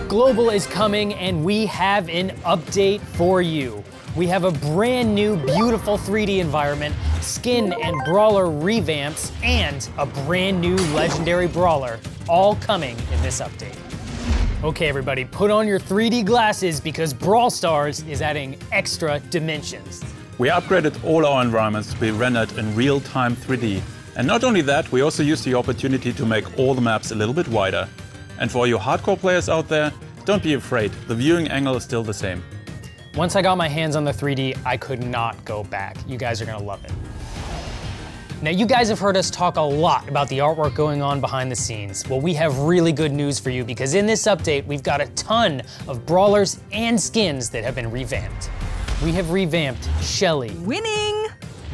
Global is coming and we have an update for you. We have a brand new, beautiful 3D environment, skin and brawler revamps, and a brand new legendary brawler, all coming in this update. Okay everybody, put on your 3D glasses because Brawl Stars is adding extra dimensions. We upgraded all our environments to be rendered in real-time 3D. And not only that, we also used the opportunity to make all the maps a little bit wider. And for you hardcore players out there, don't be afraid, the viewing angle is still the same. Once I got my hands on the 3D, I could not go back. You guys are gonna love it. Now you guys have heard us talk a lot about the artwork going on behind the scenes. Well, we have really good news for you because in this update, we've got a ton of brawlers and skins that have been revamped. We have revamped Shelly. Winning!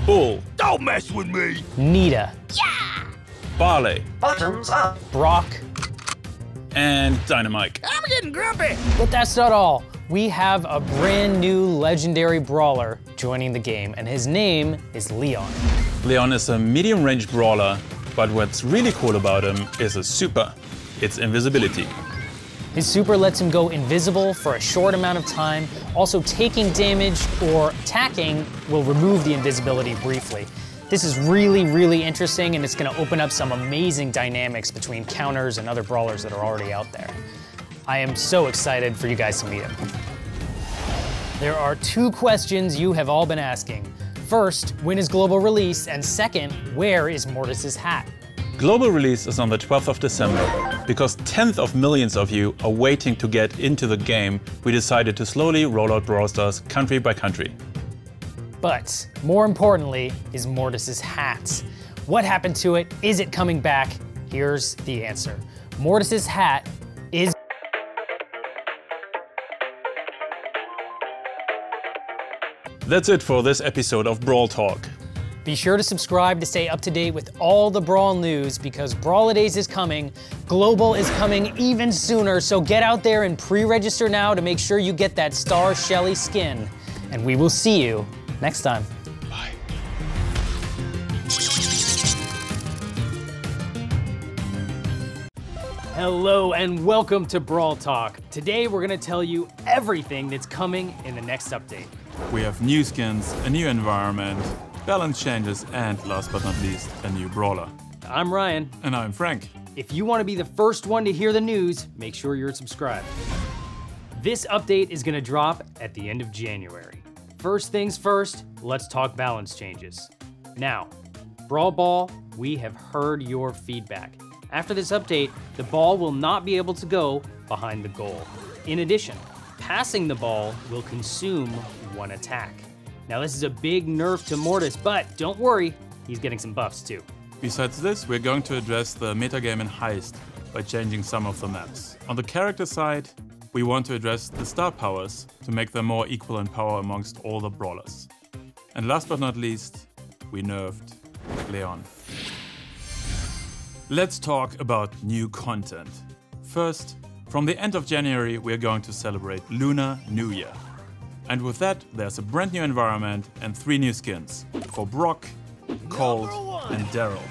Bull. Don't mess with me! Nita. Yeah! Barley. Bottoms up! Brock. And Dynamite. I'm getting grumpy! But that's not all. We have a brand new legendary brawler joining the game, and his name is Leon. Leon is a medium-range brawler, but what's really cool about him is a super. It's invisibility. His super lets him go invisible for a short amount of time. Also, taking damage or attacking will remove the invisibility briefly. This is really, really interesting, and it's gonna open up some amazing dynamics between counters and other brawlers that are already out there. I am so excited for you guys to meet him. There are two questions you have all been asking. First, when is global release? And second, where is Mortis's hat? Global release is on the 12th of December. Because tens of millions of you are waiting to get into the game, we decided to slowly roll out Brawl Stars country by country. But more importantly is Mortis's hat. What happened to it? Is it coming back? Here's the answer. Mortis's hat is... That's it for this episode of Brawl Talk. Be sure to subscribe to stay up to date with all the Brawl news because Brawladays is coming, Global is coming even sooner, so get out there and pre-register now to make sure you get that Star Shelly skin. And we will see you next time. Bye. Hello and welcome to Brawl Talk. Today we're gonna tell you everything that's coming in the next update. We have new skins, a new environment, balance changes, and last but not least, a new brawler. I'm Ryan. And I'm Frank. If you want to be the first one to hear the news, make sure you're subscribed. This update is gonna drop at the end of January. First things first, let's talk balance changes. Now, Brawl Ball, we have heard your feedback. After this update, the ball will not be able to go behind the goal. In addition, passing the ball will consume one attack. Now this is a big nerf to Mortis, but don't worry, he's getting some buffs too. Besides this, we're going to address the metagame in Heist by changing some of the maps. On the character side, we want to address the star powers to make them more equal in power amongst all the brawlers. And last but not least, we nerfed Leon. Let's talk about new content. First, from the end of January, we're going to celebrate Lunar New Year. And with that, there's a brand new environment and 3 new skins for Brock, Colt, and Daryl.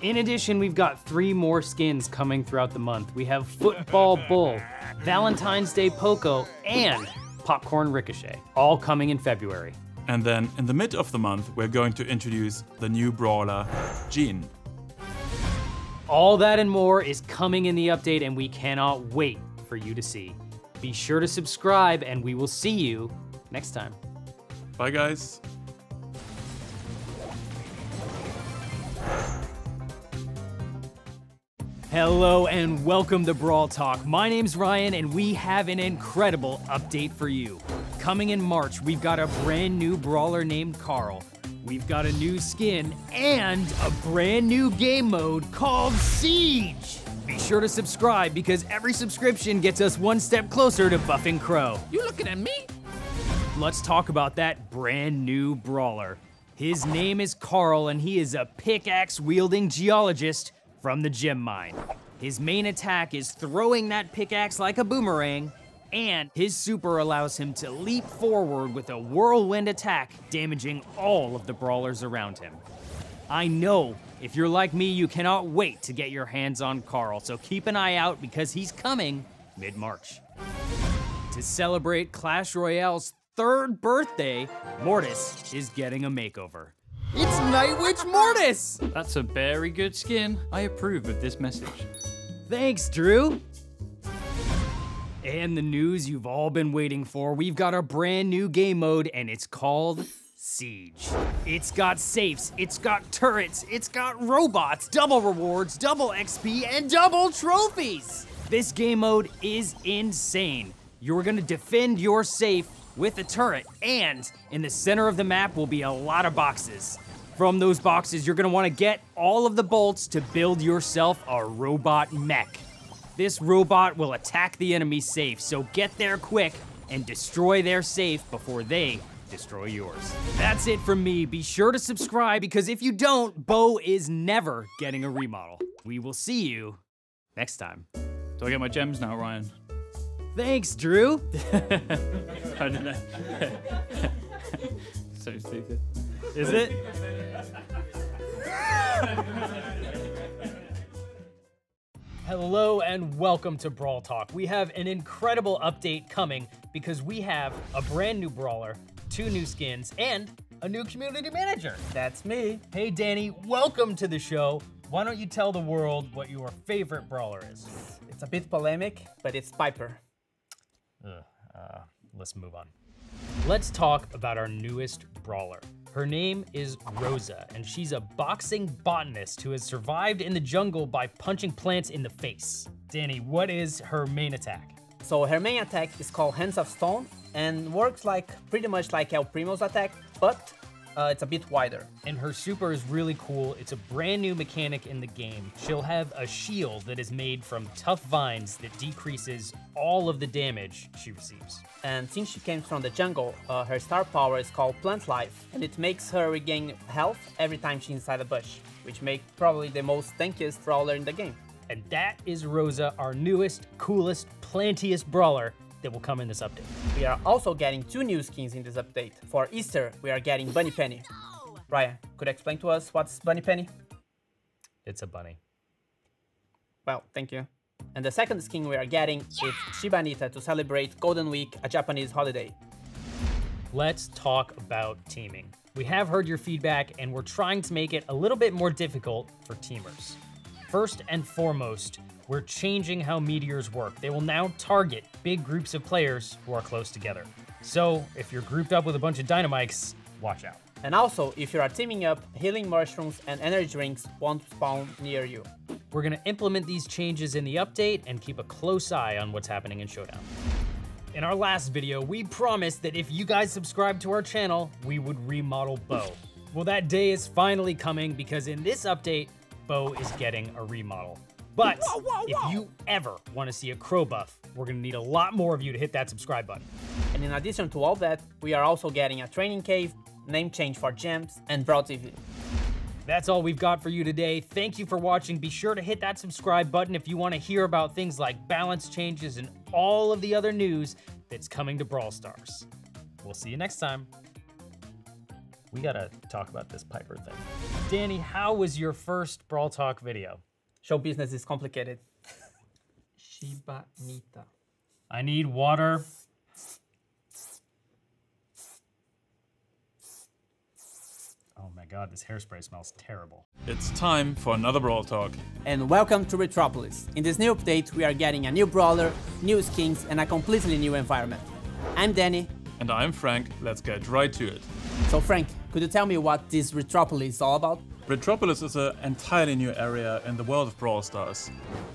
In addition, we've got 3 more skins coming throughout the month. We have Football Bull, Valentine's Day Poco, and Popcorn Ricochet, all coming in February. And then in the mid of the month, we're going to introduce the new brawler, Jean. All that and more is coming in the update, and we cannot wait for you to see. Be sure to subscribe, and we will see you next time. Bye, guys. Hello and welcome to Brawl Talk. My name's Ryan and we have an incredible update for you. Coming in March, we've got a brand new brawler named Carl. We've got a new skin and a brand new game mode called Siege. Be sure to subscribe because every subscription gets us one step closer to buffing Crow. You looking at me? let's talk about that brand new brawler. His name is Carl, and he is a pickaxe-wielding geologist from the gem mine. His main attack is throwing that pickaxe like a boomerang, and his super allows him to leap forward with a whirlwind attack, damaging all of the brawlers around him. I know, if you're like me, you cannot wait to get your hands on Carl, so keep an eye out because he's coming mid-March. To celebrate Clash Royale's 3rd birthday, Mortis is getting a makeover. It's Night Witch Mortis! That's a very good skin. I approve of this message. Thanks, Drew. And the news you've all been waiting for, we've got a brand new game mode and it's called Siege. It's got safes, it's got turrets, it's got robots, double rewards, double XP, and double trophies. This game mode is insane. You're gonna defend your safe with a turret, and in the center of the map will be a lot of boxes. From those boxes, you're gonna wanna get all of the bolts to build yourself a robot mech. This robot will attack the enemy safe, so get there quick and destroy their safe before they destroy yours. That's it from me. Be sure to subscribe because if you don't, Bo is never getting a remodel. We will see you next time. Do I get my gems now, Ryan? Thanks, Drew. I don't know. So stupid. Is it? Hello and welcome to Brawl Talk. We have an incredible update coming because we have a brand new brawler, 2 new skins, and a new community manager. That's me. Hey Danny, welcome to the show. Why don't you tell the world what your favorite brawler is? It's a bit polemic, but it's Piper. Let's move on. Let's talk about our newest brawler. Her name is Rosa, and she's a boxing botanist who has survived in the jungle by punching plants in the face. Danny, what is her main attack? So her main attack is called Hands of Stone and works pretty much like El Primo's attack, but it's a bit wider. And her super is really cool. It's a brand new mechanic in the game. She'll have a shield that is made from tough vines that decreases all of the damage she receives. And since she came from the jungle, her star power is called Plant Life, and it makes her regain health every time she's inside a bush, which makes probably the most tankiest brawler in the game. And that is Rosa, our newest, coolest, plantiest brawler that will come in this update. We are also getting 2 new skins in this update. For Easter, we are getting Bunny Penny. Ryan, could you explain to us what's Bunny Penny? It's a bunny. Well, thank you. And the second skin we are getting is Shiba Nita to celebrate Golden Week, a Japanese holiday. Let's talk about teaming. We have heard your feedback and we're trying to make it a little bit more difficult for teamers. First and foremost, we're changing how meteors work. They will now target big groups of players who are close together. So if you're grouped up with a bunch of dynamites, watch out. And also, if you are teaming up, healing mushrooms and energy drinks won't spawn near you. We're gonna implement these changes in the update and keep a close eye on what's happening in Showdown. In our last video, we promised that if you guys subscribe to our channel, we would remodel Bo. Well, that day is finally coming because in this update, Bo is getting a remodel. But if you ever want to see a crow buff, we're gonna need a lot more of you to hit that subscribe button. And in addition to all that, we are also getting a training cave, name change for gems, and Brawl TV. That's all we've got for you today. Thank you for watching. Be sure to hit that subscribe button if you want to hear about things like balance changes and all of the other news that's coming to Brawl Stars. We'll see you next time. We gotta talk about this Piper thing. Danny, how was your first Brawl Talk video? Show business is complicated. Shiba Nita. I need water. Oh my god, this hairspray smells terrible. It's time for another Brawl Talk. And welcome to Retropolis. In this new update, we are getting a new brawler, new skins, and a completely new environment. I'm Danny. And I'm Frank. Let's get right to it. So Frank, could you tell me what this Retropolis is all about? Retropolis is an entirely new area in the world of Brawl Stars.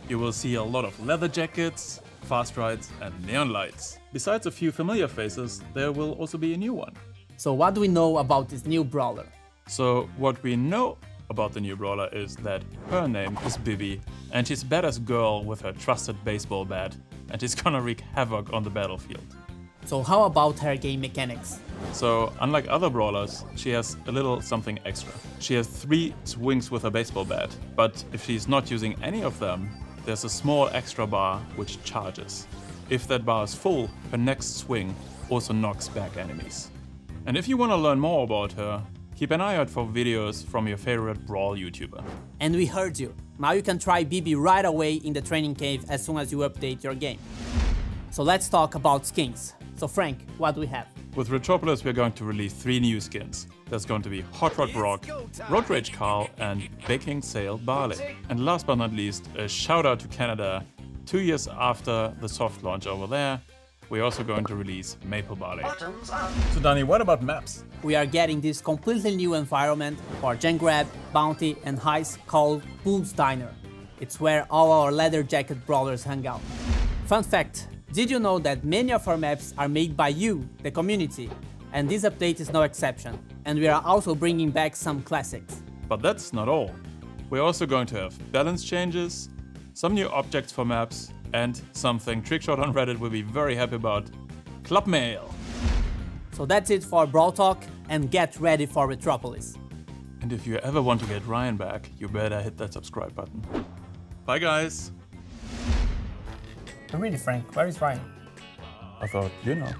You will see a lot of leather jackets, fast rides, and neon lights. Besides a few familiar faces, there will also be a new one. So what do we know about this new brawler? So what we know about the new brawler is that her name is Bibi, and she's a badass girl with her trusted baseball bat, and she's gonna wreak havoc on the battlefield. So how about her game mechanics? So, unlike other brawlers, she has a little something extra. She has 3 swings with a baseball bat, but if she's not using any of them, there's a small extra bar which charges. If that bar is full, her next swing also knocks back enemies. And if you want to learn more about her, keep an eye out for videos from your favorite Brawl YouTuber. And we heard you. Now you can try Bibi right away in the training cave as soon as you update your game. So let's talk about skins. So Frank, what do we have? With Retropolis, we're going to release 3 new skins. There's going to be Hot Rod Brock, Road Rage Carl, and Baking Sale Barley. And last but not least, a shout out to Canada. 2 years after the soft launch over there, we're also going to release Maple Barley. So Danny, what about maps? We are getting this completely new environment for Gen Grab, Bounty, and Heist called Bull's Diner. It's where all our leather jacket brawlers hang out. Fun fact, did you know that many of our maps are made by you, the community? And this update is no exception. And we are also bringing back some classics. But that's not all. We're also going to have balance changes, some new objects for maps, and something Trickshot on Reddit will be very happy about, Club Mail. So that's it for Brawl Talk, and get ready for Retropolis. And if you ever want to get Ryan back, you better hit that subscribe button. Bye guys! Really, Frank, where is Ryan? I thought, you know.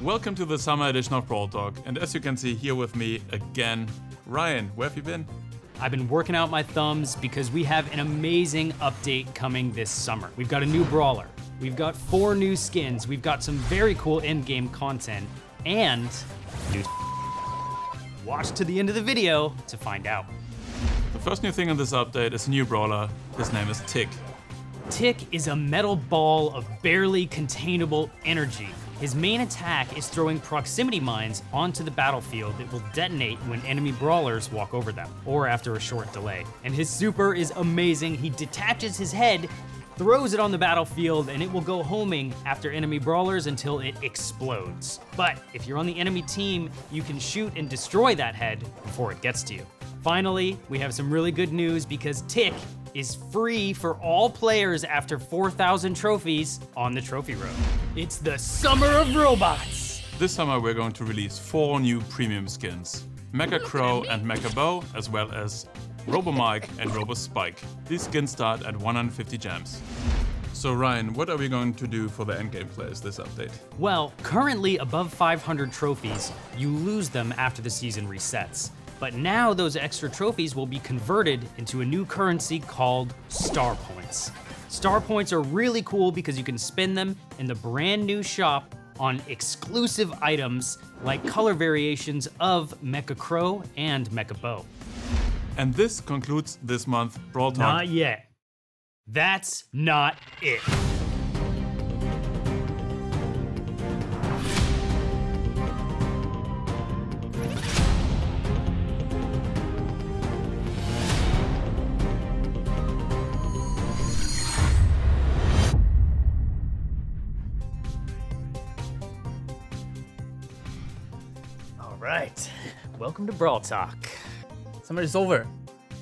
Welcome to the summer edition of Brawl Talk, and as you can see here with me again, Ryan, where have you been? I've been working out my thumbs because we have an amazing update coming this summer. We've got a new brawler, we've got 4 new skins, we've got some very cool in-game content, and new. Watch to the end of the video to find out. The first new thing in this update is a new brawler. His name is Tick. Tick is a metal ball of barely containable energy. His main attack is throwing proximity mines onto the battlefield that will detonate when enemy brawlers walk over them, or after a short delay. And his super is amazing. He detaches his head, throws it on the battlefield, and it will go homing after enemy brawlers until it explodes. But if you're on the enemy team, you can shoot and destroy that head before it gets to you. Finally, we have some really good news because Tick is free for all players after 4,000 trophies on the trophy road. It's the Summer of Robots! This summer we're going to release 4 new premium skins. Mecha Crow and Mecha Bow, as well as Robo Mike and Robo Spike. These skins start at 150 gems. So Ryan, what are we going to do for the endgame players this update? Well, currently above 500 trophies, you lose them after the season resets. But now those extra trophies will be converted into a new currency called Star Points. Star Points are really cool because you can spend them in the brand new shop on exclusive items like color variations of Mecha Crow and Mecha Bow. And this concludes this month Brawl Talk. Not yet. That's not it. All right, welcome to Brawl Talk. Summer is over.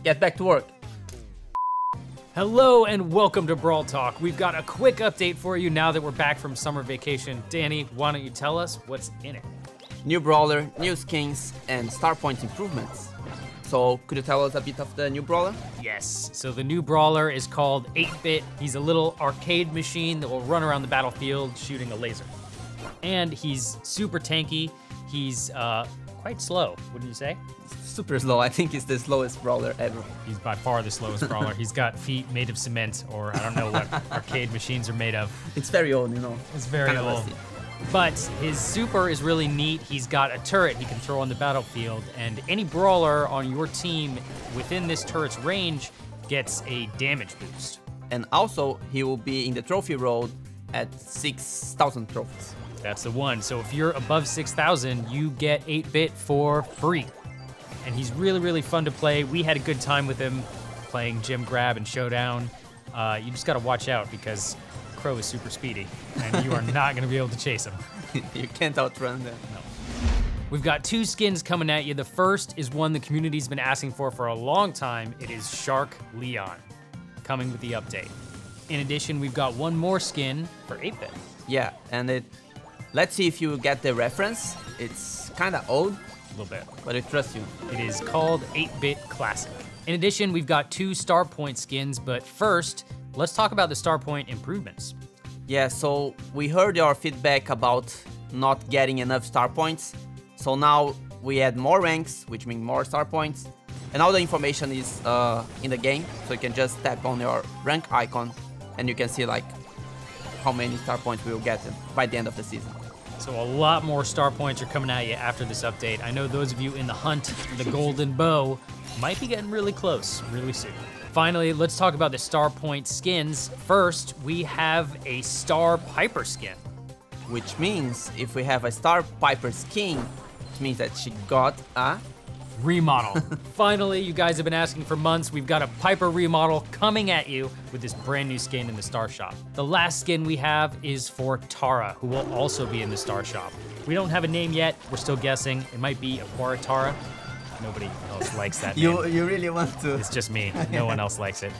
Get back to work. Hello and welcome to Brawl Talk. We've got a quick update for you now that we're back from summer vacation. Danny, why don't you tell us what's in it? New brawler, new skins, and star point improvements. So, could you tell us a bit of the new brawler? Yes, so the new brawler is called 8-Bit. He's a little arcade machine that will run around the battlefield shooting a laser. And he's super tanky. He's quite slow, wouldn't you say? Super slow. I think he's the slowest brawler ever. He's by far the slowest brawler. He's got feet made of cement, or I don't know what arcade machines are made of. It's very old, you know. It's very Kind of old. rusty. But his super is really neat. He's got a turret he can throw on the battlefield, and any brawler on your team within this turret's range gets a damage boost. And also, he will be in the trophy road at 6,000 trophies. That's the one. So if you're above 6,000, you get 8-Bit for free. And he's really, really fun to play. We had a good time with him playing Gym Grab and Showdown. You just gotta watch out because Crow is super speedy and you are not gonna be able to chase him. You can't outrun them. We've got 2 skins coming at you. The first is one the community's been asking for a long time. It is Shark Leon, coming with the update. In addition, we've got one more skin for 8-Bit. Yeah, and let's see if you get the reference. It's kind of old, A little bit. but I trust you. It is called 8-Bit Classic. In addition, we've got 2 Star Point skins, but first, let's talk about the Star Point improvements. Yeah, so we heard your feedback about not getting enough star points. So now we add more ranks, which means more star points. And all the information is in the game. So you can just tap on your rank icon and you can see like how many star points we will get by the end of the season. So a lot more Star Points are coming at you after this update. I know those of you in the hunt for the Golden Bow might be getting really close really soon. Finally, let's talk about the Star Point skins. First, we have a Star Piper skin. Which means if we have a Star Piper skin, it means that she got a Remodel. Finally, you guys have been asking for months. We've got a Piper remodel coming at you with this brand new skin in the Star Shop. The last skin we have is for Tara, who will also be in the Star Shop. We don't have a name yet. We're still guessing. It might be Aquara Tara. Nobody else likes that name. You really want to? It's just me. No one else likes it.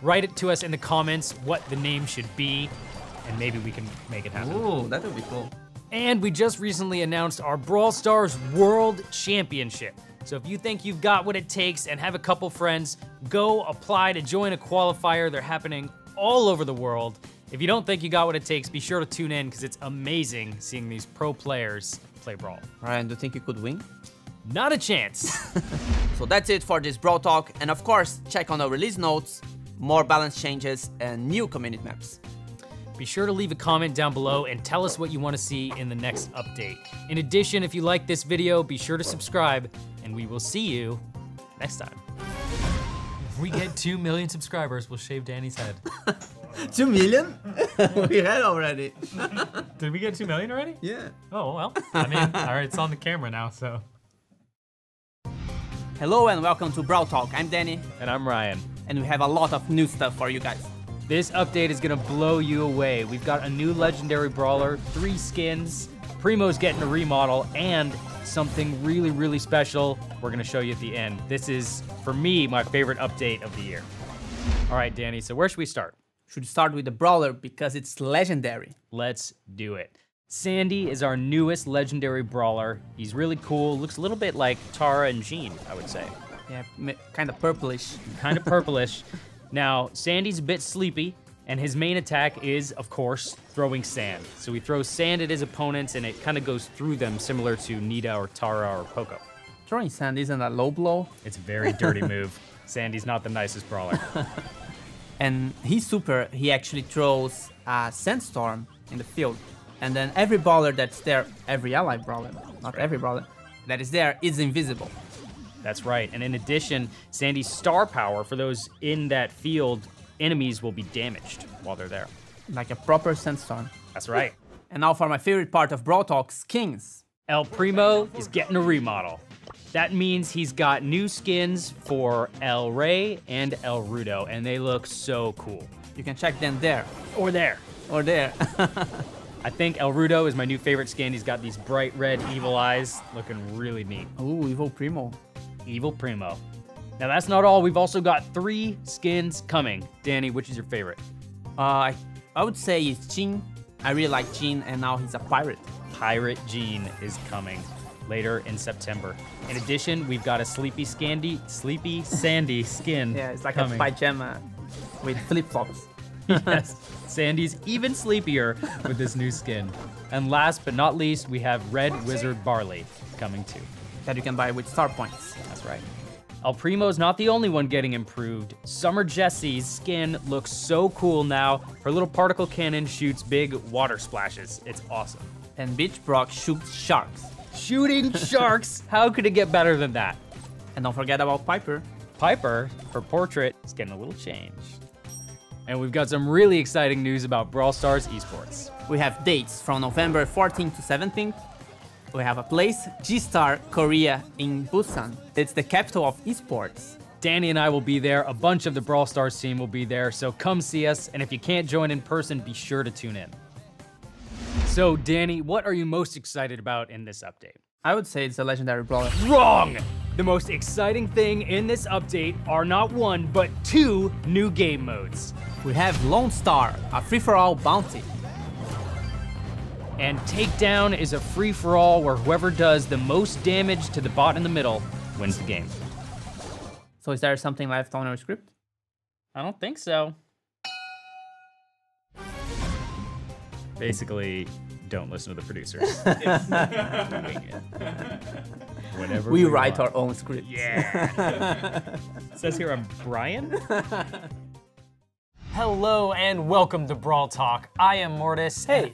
Write it to us in the comments what the name should be, and maybe we can make it happen. Ooh, that would be cool. And we just recently announced our Brawl Stars World Championship. So if you think you've got what it takes and have a couple friends, go apply to join a qualifier. They're happening all over the world. If you don't think you got what it takes, be sure to tune in because it's amazing seeing these pro players play Brawl. Ryan, do you think you could win? Not a chance. So that's it for this Brawl Talk. And of course, check on our release notes, more balance changes, and new community maps. Be sure to leave a comment down below and tell us what you want to see in the next update. In addition, if you like this video, be sure to subscribe, and we will see you next time. If we get 2 million subscribers, we'll shave Danny's head. 2 million? We had already. Did we get 2 million already? Yeah. Oh, well, I mean, all right, it's on the camera now, so. Hello and welcome to Brawl Talk. I'm Danny, And I'm Ryan. and we have a lot of new stuff for you guys. This update is gonna blow you away. We've got a new legendary brawler, 3 skins, Primo's getting a remodel, and something really, really special we're gonna show you at the end. This is, for me, my favorite update of the year. All right, Danny, so where should we start? Should start with the brawler because it's legendary. Let's do it. Sandy is our newest legendary brawler. He's really cool, looks a little bit like Tara and Jean, I would say. Yeah, kind of purplish. Kind of purplish. Now, Sandy's a bit sleepy, and his main attack is, of course, throwing sand. So he throws sand at his opponents, and it kind of goes through them, similar to Nita or Tara or Poco. Throwing sand isn't a low blow. It's a very dirty move. Sandy's not the nicest brawler. And he's super, he actually throws a sandstorm in the field. And then every brawler that's there, every allied brawler, not every brawler, that is there is invisible. That's right. And in addition, Sandy's star power, for those in that field, enemies will be damaged while they're there. Like a proper sandstorm. That's right. And now for my favorite part of Brawl Talk, skins. El Primo is getting a remodel. That means he's got new skins for El Rey and El Rudo, and they look so cool. You can check them there. Or there. Or there. I think El Rudo is my new favorite skin. He's got these bright red evil eyes, looking really neat. Ooh, Evil Primo. Evil Primo. Now that's not all. We've also got 3 skins coming. Danny, which is your favorite? I would say it's Jean. I really like Jean, and now he's a pirate. Pirate Jean is coming later in September. In addition, we've got a Sleepy Sandy skin. Yeah, it's like coming. a pajama with flip-flops. Yes, Sandy's even sleepier with this new skin. And last but not least, we have Red Wizard Barley coming too. That you can buy with star points. That's right. El Primo's not the only one getting improved. Summer Jessie's skin looks so cool now. Her little particle cannon shoots big water splashes. It's awesome. And Beach Brock shoots sharks. Shooting sharks! How could it get better than that? And don't forget about Piper. Piper, her portrait, is getting a little changed. And we've got some really exciting news about Brawl Stars Esports. We have dates from November 14th to 17th. We have a place, G-Star Korea in Busan. It's the capital of esports. Danny and I will be there. A bunch of the Brawl Stars team will be there, so come see us. And if you can't join in person, be sure to tune in. So, Danny, what are you most excited about in this update? I would say it's a legendary brawler. Wrong! The most exciting thing in this update are not one, but two new game modes. We have Lone Star, a free-for-all bounty. And Takedown is a free-for-all where whoever does the most damage to the bot in the middle wins the game. So is there something left on our script? I don't think so. Basically, don't listen to the producers. Whenever We write our own script. Yeah. It says here I'm Brian. Hello and welcome to Brawl Talk. I am Mortis. Hey,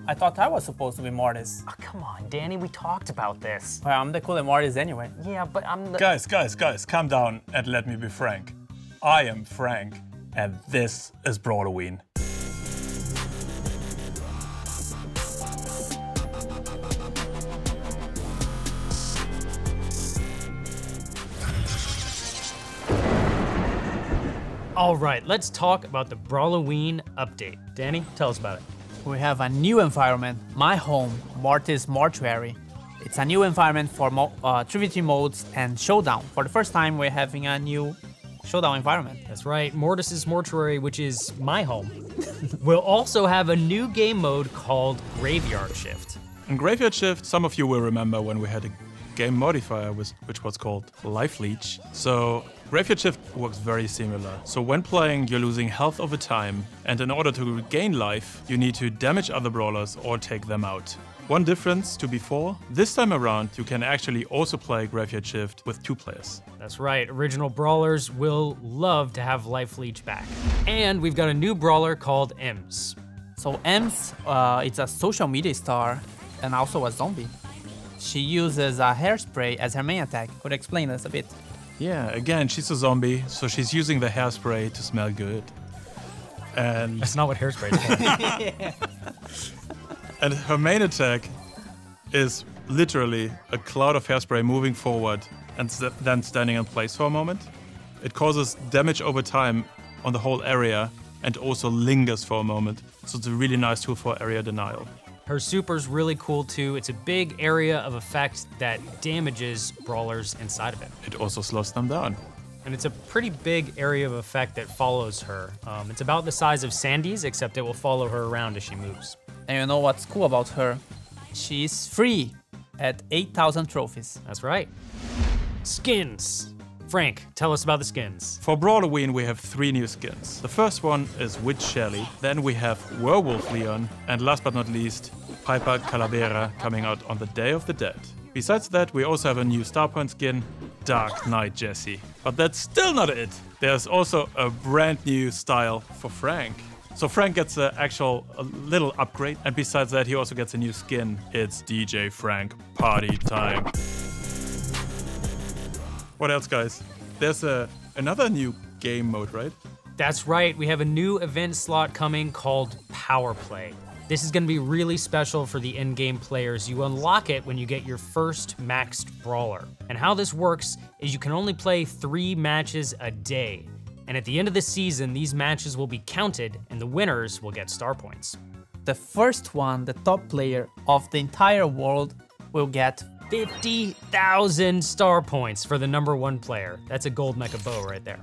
I thought I was supposed to be Mortis. Oh, come on, Danny, we talked about this. Well, I'm the cooler Mortis anyway. Yeah, but I'm the... Guys, calm down and let me be frank. I am Frank, and this is Brawloween. All right, let's talk about the Brawloween update. Danny, tell us about it. We have a new environment, my home, Mortis Mortuary. It's a new environment for 3v3 modes and Showdown. For the first time, we're having a new Showdown environment. That's right, Mortis's Mortuary, which is my home. We'll also have a new game mode called Graveyard Shift. In Graveyard Shift, some of you will remember when we had a game modifier which was called Life Leech. So Graveyard Shift works very similar. So when playing, you're losing health over time, and in order to regain life, you need to damage other brawlers or take them out. One difference to before, this time around you can actually also play Graveyard Shift with 2 players. That's right, original brawlers will love to have Life Leech back. And we've got a new brawler called Ems. So Ems, it's a social media star and also a zombie. She uses a hairspray as her main attack. Could you explain us a bit? Yeah, again, she's a zombie, so she's using the hairspray to smell good. And That's not what hairspray is for. And her main attack is literally a cloud of hairspray moving forward and then standing in place for a moment. It causes damage over time on the whole area and also lingers for a moment. So it's a really nice tool for area denial. Her super's really cool too. It's a big area of effect that damages brawlers inside of it. It also slows them down. And it's a pretty big area of effect that follows her. It's about the size of Sandy's, except it will follow her around as she moves. And you know what's cool about her? She's free at 8,000 trophies. That's right. Skins. Frank, tell us about the skins. For Brawloween, we have 3 new skins. The first one is Witch Shelly, then we have Werewolf Leon, and last but not least, Piper Calavera coming out on the Day of the Dead. Besides that, we also have a new Star Point skin, Dark Knight Jesse. But that's still not it. There's also a brand new style for Frank. So Frank gets a little upgrade, and besides that, he also gets a new skin. It's DJ Frank Party Time. What else, guys? There's another new game mode, right? That's right, we have a new event slot coming called Power Play. This is gonna be really special for the in-game players. You unlock it when you get your first maxed brawler. And how this works is you can only play 3 matches a day. And at the end of the season, these matches will be counted and the winners will get star points. The first one, the top player of the entire world, will get 50,000 star points for the #1 player. That's a gold mecha bow right there.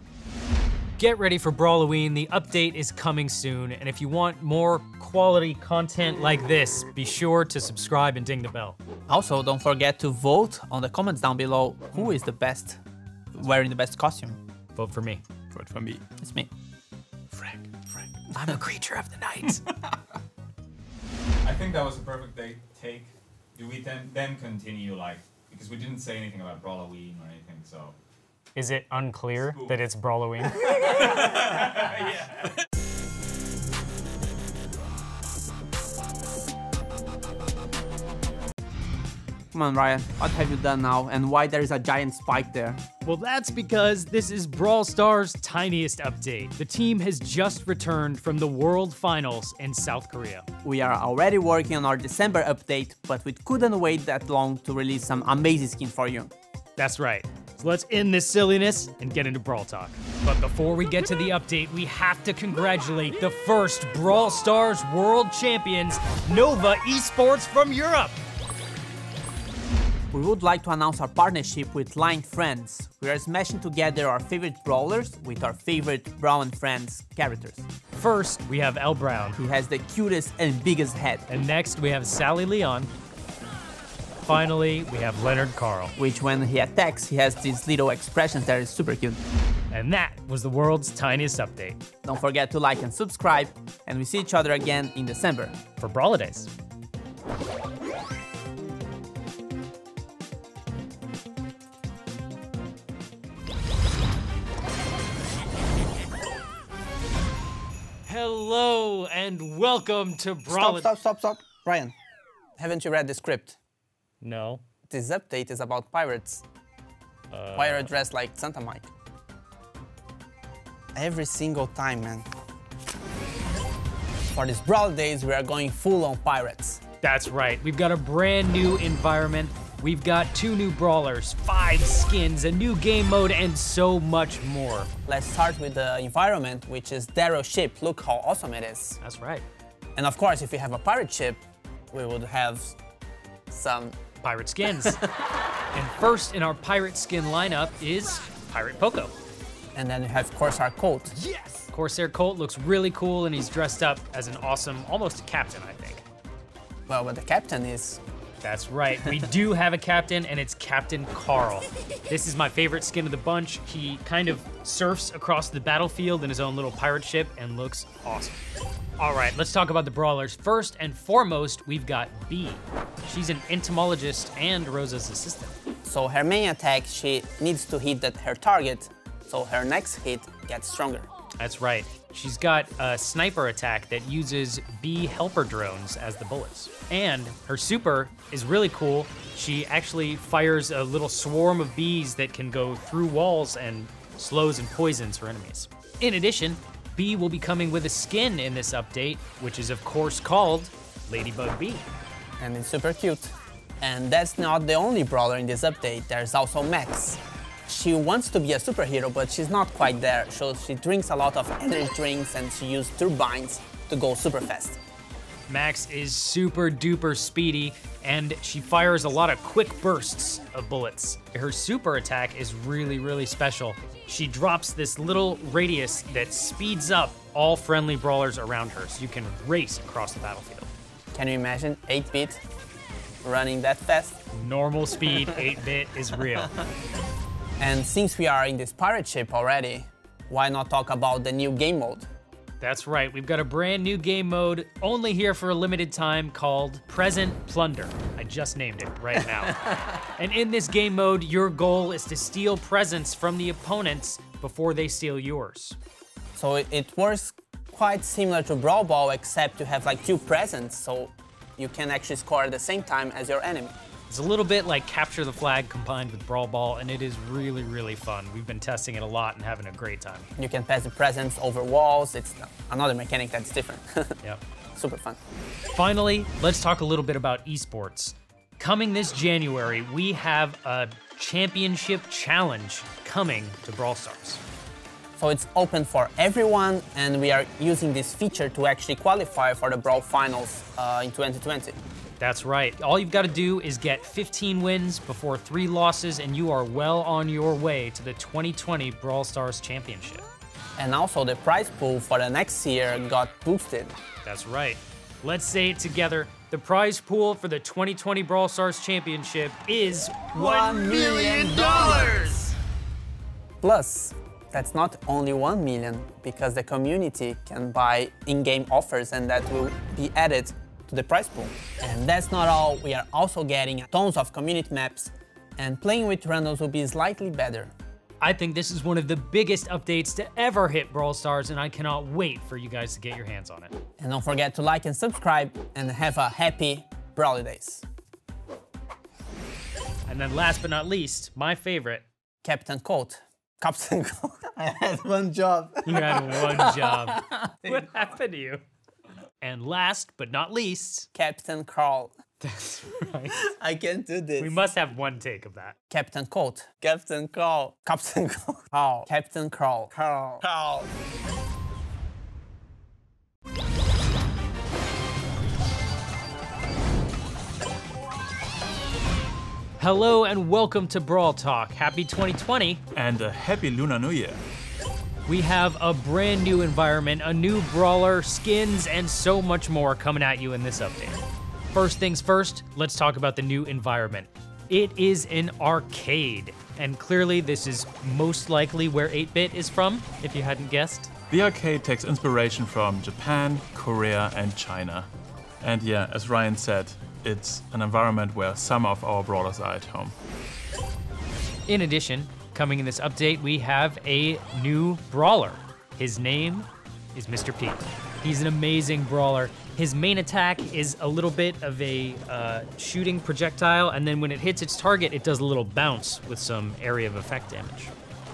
Get ready for Brawloween, the update is coming soon, and if you want more quality content like this, be sure to subscribe and ding the bell. Also, don't forget to vote on the comments down below who is the best, wearing the best costume. Vote for me. Vote for me. It's me. Frank. I'm a creature of the night. I think that was a perfect take. Do we then continue, like, because we didn't say anything about Brawloween or anything, so... Is it unclear that it's Brawloween? Come on, Ryan, what have you done now and why there is a giant spike there? Well, that's because this is Brawl Stars' tiniest update. The team has just returned from the World Finals in South Korea. We are already working on our December update, but we couldn't wait that long to release some amazing skins for you. That's right. So let's end this silliness and get into Brawl Talk. But before we get to the update, we have to congratulate the first Brawl Stars World Champions, Nova Esports from Europe. we would like to announce our partnership with Line Friends. We are smashing together our favorite brawlers with our favorite Brawl and Friends characters. First, we have L. Brown. He has the cutest and biggest head, And next, we have Sally Leon. Finally, we have Leonard Carl. which when he attacks, he has these little expressions that is super cute. And that was the world's tiniest update Don't forget to like and subscribe, and we see each other again in December. for Brawladays. Hello and welcome to Brawladays. Stop. Brian, haven't you read the script? No. This update is about pirates. Why are you dressed like Santa Mike? Every single time, man. For these Brawl Days, we are going full on pirates. That's right. We've got a brand new environment. We've got 2 new brawlers, 5 skins, a new game mode, and so much more. Let's start with the environment, which is Darrow's ship. Look how awesome it is. That's right. And of course, if we have a pirate ship, we would have some... Pirate skins. And first in our pirate skin lineup is Pirate Poco. And then we have Corsair Colt. Corsair Colt looks really cool and he's dressed up as an awesome, almost a captain, I think. Well, but the captain is... That's right. We do have a captain and it's Captain Carl. This is my favorite skin of the bunch. He kind of surfs across the battlefield in his own little pirate ship and looks awesome. All right, let's talk about the brawlers. First and foremost, we've got Bea. She's an entomologist and Rosa's assistant. So her main attack, she needs to hit her target, so her next hit gets stronger. That's right. She's got a sniper attack that uses bee helper drones as the bullets. And her super is really cool. She actually fires a little swarm of bees that can go through walls and slows and poisons her enemies. In addition, Bea will be coming with a skin in this update, which is of course called Ladybug Bea. And it's super cute. And that's not the only brawler in this update, there's also Max. She wants to be a superhero, but she's not quite there, so she drinks a lot of energy drinks and she uses turbines to go super fast. Max is super duper speedy and she fires a lot of quick bursts of bullets. Her super attack is really, really special. She drops this little radius that speeds up all friendly brawlers around her so you can race across the battlefield. Can you imagine 8-bit running that fast? Normal speed 8-bit is real. And since we are in this pirate ship already, why not talk about the new game mode? That's right, we've got a brand new game mode only here for a limited time called Present Plunder. I just named it right now. And in this game mode, your goal is to steal presents from the opponents before they steal yours. So it works quite similar to Brawl Ball, except you have like 2 presents, so you can actually score at the same time as your enemy. It's a little bit like Capture the Flag combined with Brawl Ball, and it is really, really fun. We've been testing it a lot and having a great time. You can pass the presents over walls. It's another mechanic that's different. Yep. Super fun. Finally, let's talk a little bit about esports. Coming this January, we have a championship challenge coming to Brawl Stars. So it's open for everyone, and we are using this feature to actually qualify for the Brawl Finals in 2020. That's right. All you've got to do is get 15 wins before 3 losses, and you are well on your way to the 2020 Brawl Stars Championship. And also the prize pool for the next year got boosted. That's right. Let's say it together. The prize pool for the 2020 Brawl Stars Championship is $1 million! Plus, that's not only 1 million, because the community can buy in-game offers, and that will be added to the prize pool. And that's not all, we are also getting tons of community maps, and playing with randoms will be slightly better. I think this is one of the biggest updates to ever hit Brawl Stars, and I cannot wait for you guys to get your hands on it. And don't forget to like and subscribe, and have a happy Brawladays. And then last but not least, my favorite. Captain Colt. Captain Colt. I had one job. You had one job. What happened to you? And last but not least, Captain Carl. that's right. I can't do this. We must have one take of that. Captain Colt. Captain Carl. Captain Carl. Carl. Captain Carl. Carl. Carl. Hello and welcome to Brawl Talk. Happy 2020. And a happy Lunar New Year. We have a brand new environment, a new brawler, skins, and so much more coming at you in this update. First things first, let's talk about the new environment. It is an arcade, and clearly this is most likely where 8-Bit is from, if you hadn't guessed. The arcade takes inspiration from Japan, Korea, and China. And yeah, as Ryan said, it's an environment where some of our brawlers are at home. In addition, coming in this update, we have a new brawler. His name is Mr. P. He's an amazing brawler. His main attack is a little bit of a shooting projectile, and then when it hits its target, it does a little bounce with some area of effect damage.